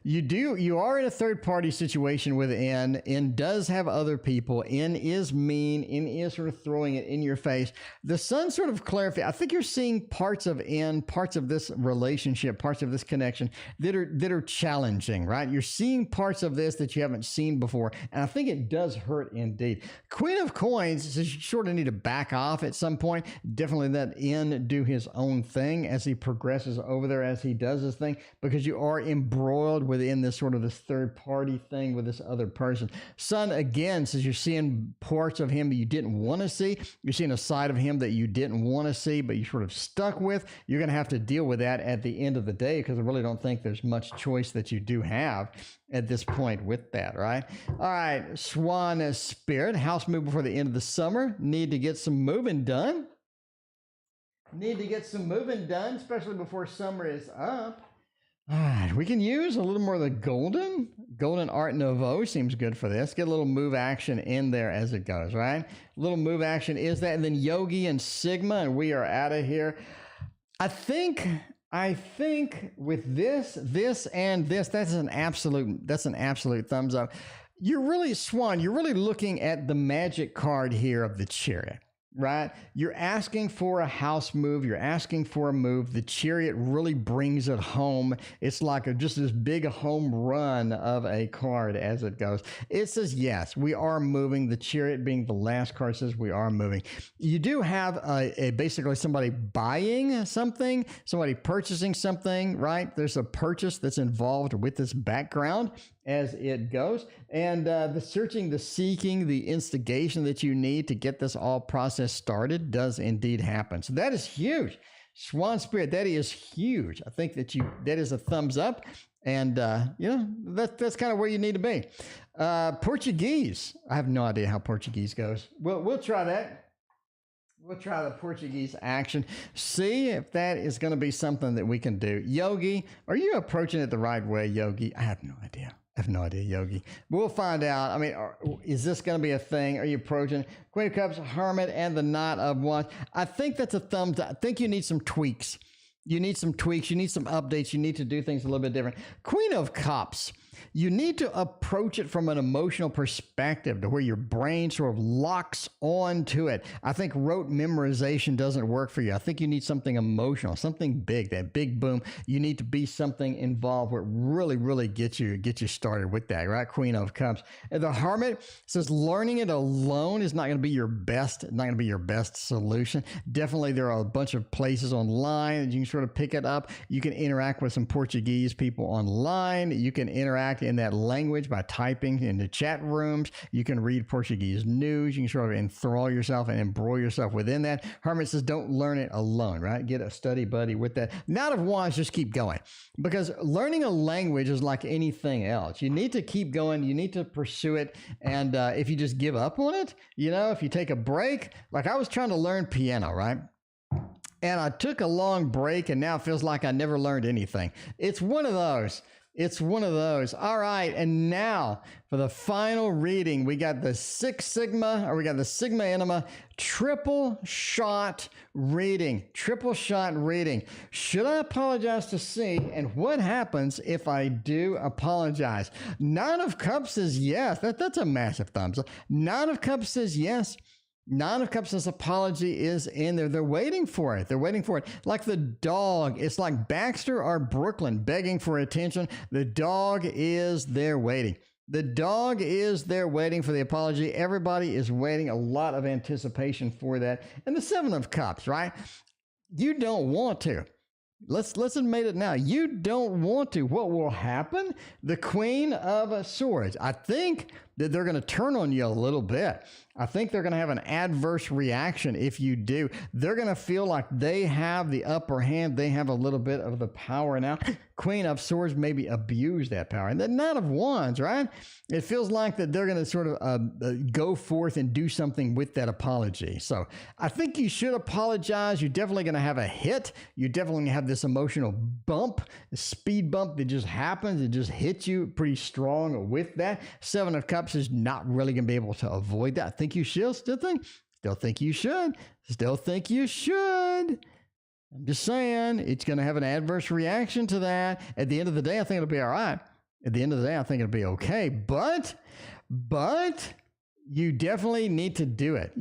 You are in a third-party situation with N. N does have other people. N is mean. N is sort of throwing it in your face. The Sun sort of clarifies. I think you're seeing parts of N, parts of this relationship, parts of this connection that are challenging, right? You're seeing parts of this that you haven't seen before, and I think it does hurt indeed. Queen of Coins says you sort of need to back off at some point. Definitely let N do his own thing as he progresses over there, as he does his thing, because you are embroiled within this sort of this third party thing with this other person. Sun again says you're seeing parts of him that you didn't want to see. You're seeing a side of him that you didn't want to see, but you sort of stuck with. You're going to have to deal with that at the end of the day, because I really don't think there's much choice that you do have at this point with that, right? All right, Swan Spirit, house move before the end of the summer. Need to get some moving done. Especially before summer is up. All right, we can use a little more of the golden Art Nouveau. Seems good for this. Get a little move action in there as it goes, right? A little move action is that, and then Yogi and Sigma, and we are out of here. I think with this and this, that's an absolute thumbs up. You're really, Swan, you're really looking at the magic card here of the Chariot, right? You're asking for a house move. You're asking for a move. The Chariot really brings it home. It's like just this big home run of a card as it goes. It says, yes, we are moving. The Chariot being the last card says we are moving. You do have basically somebody buying something, somebody purchasing something, right? There's a purchase that's involved with this background as it goes. And the searching, the seeking, the instigation that you need to get this all process started does indeed happen. So that is huge. Swan Spirit, that is huge. I think that is a thumbs up. And, that's kind of where you need to be. Portuguese. I have no idea how Portuguese goes. We'll try that. We'll try the Portuguese action. See if that is going to be something that we can do. Yogi, are you approaching it the right way, Yogi? I have no idea. Yogi. We'll find out. I mean, is this going to be a thing? Are you approaching Queen of Cups, Hermit, and the Knight of Wands? I think that's a thumbs up. I think you need some tweaks. You need some updates. You need to do things a little bit different. Queen of Cups. You need to approach it from an emotional perspective to where your brain sort of locks onto it. I think rote memorization doesn't work for you. I think you need something emotional, something big, that big boom. You need to be something involved where it really, really get you started with that, right? Queen of Cups. And the Hermit says learning it alone is not going to be your best, solution. Definitely there are a bunch of places online that you can sort of pick it up. You can interact with some Portuguese people online. You can interact in that language by typing in the chat rooms. You can read Portuguese news. You can sort of enthrall yourself and embroil yourself within that. Hermit says don't learn it alone, right? Get a study buddy with that. Knight of Wands, just keep going, because learning a language is like anything else. You need to keep going. You need to pursue it. And if you just give up on it, if you take a break, like I was trying to learn piano, right? And I took a long break and now it feels like I never learned anything. It's one of those. All right. And now for the final reading, we got the Sigma Enema triple shot reading. Should I apologize to C? And what happens if I do apologize? Nine of Cups says yes. That's a massive thumbs up. Nine of Cups says yes. Nine of Cups' apology is in there. They're waiting for it. Like the dog. It's like Baxter or Brooklyn begging for attention. The dog is there waiting. For the apology. Everybody is waiting. A lot of anticipation for that. And the Seven of Cups, right? You don't want to. Let's admit it now. You don't want to. What will happen? The Queen of Swords. I think that they're going to turn on you a little bit. I think they're going to have an adverse reaction if you do. They're going to feel like they have the upper hand. They have a little bit of the power now. Queen of Swords maybe abuse that power. And the Knight of Wands, right? It feels like that they're going to sort of go forth and do something with that apology. So I think you should apologize. You're definitely going to have a hit. You're definitely going to have this emotional bump, speed bump that just happens. It just hits you pretty strong with that. Seven of Cups is not really going to be able to avoid that. I think you should. Still think you should. I'm just saying, it's going to have an adverse reaction to that. At the end of the day, I think it'll be all right. At the end of the day, I think it'll be okay. But you definitely need to do it.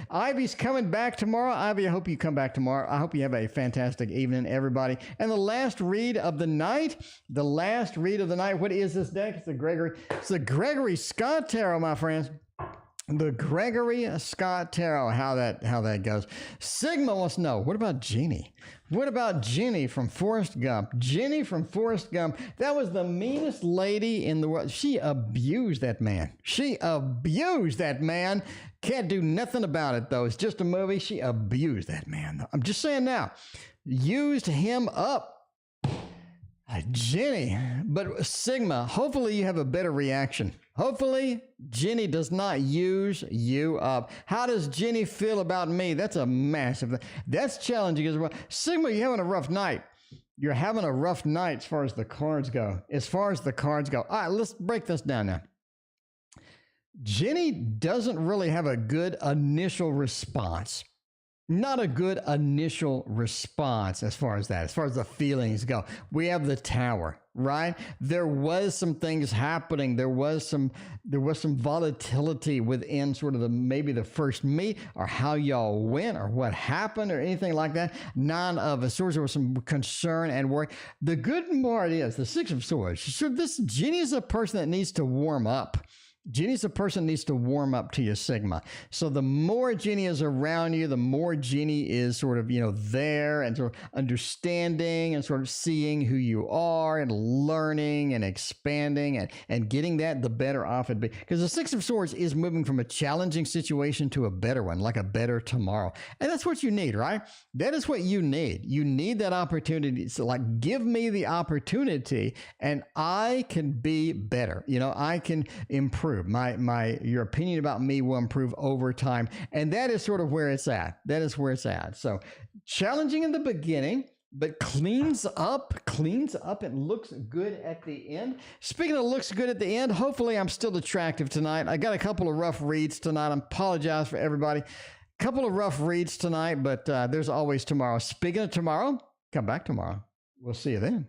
Ivy's coming back tomorrow. Ivy, I hope you come back tomorrow. I hope you have a fantastic evening, everybody. And the last read of the night. What is this deck? It's the Gregory Scott Tarot, my friends. The Gregory Scott Tarot, how that goes. Sigma wants to know, what about Jenny? What about Jenny from Forrest Gump? That was the meanest lady in the world. She abused that man. Can't do nothing about it, though. It's just a movie. She abused that man, though. I'm just saying now. Used him up. Jenny, but Sigma, hopefully you have a better reaction. Hopefully Jenny does not use you up. How does Jenny feel about me? That's a massive thing. That's challenging as well. Sigma, you're having a rough night. As far as the cards go. All right, let's break this down now. Jenny doesn't really have a good initial response. not a good initial response as far as that, as far as the feelings go. We have the tower, right? There was some things happening. There was some volatility within sort of maybe the first meet, or how y'all went, or what happened, or anything like that. None of the swords. There was some concern and worry. The good part is the Six of Swords. So this Jenny is a person that needs to warm up. Jenny's a person that needs to warm up to your Sigma. So the more Jenny is around you, the more Jenny is sort of, there and sort of understanding and sort of seeing who you are and learning and expanding and getting that, the better off it'd be. Because the Six of Swords is moving from a challenging situation to a better one, like a better tomorrow. And that's what you need, right? That is what you need. You need that opportunity. So like, give me the opportunity and I can be better. I can improve. Your opinion about me will improve over time. And that is sort of where it's at. That is where it's at. So challenging in the beginning, but cleans up and looks good at the end. Speaking of looks good at the end, hopefully I'm still attractive tonight. I got a couple of rough reads tonight. I apologize for everybody. Couple of rough reads tonight, but there's always tomorrow. Speaking of tomorrow, come back tomorrow. We'll see you then.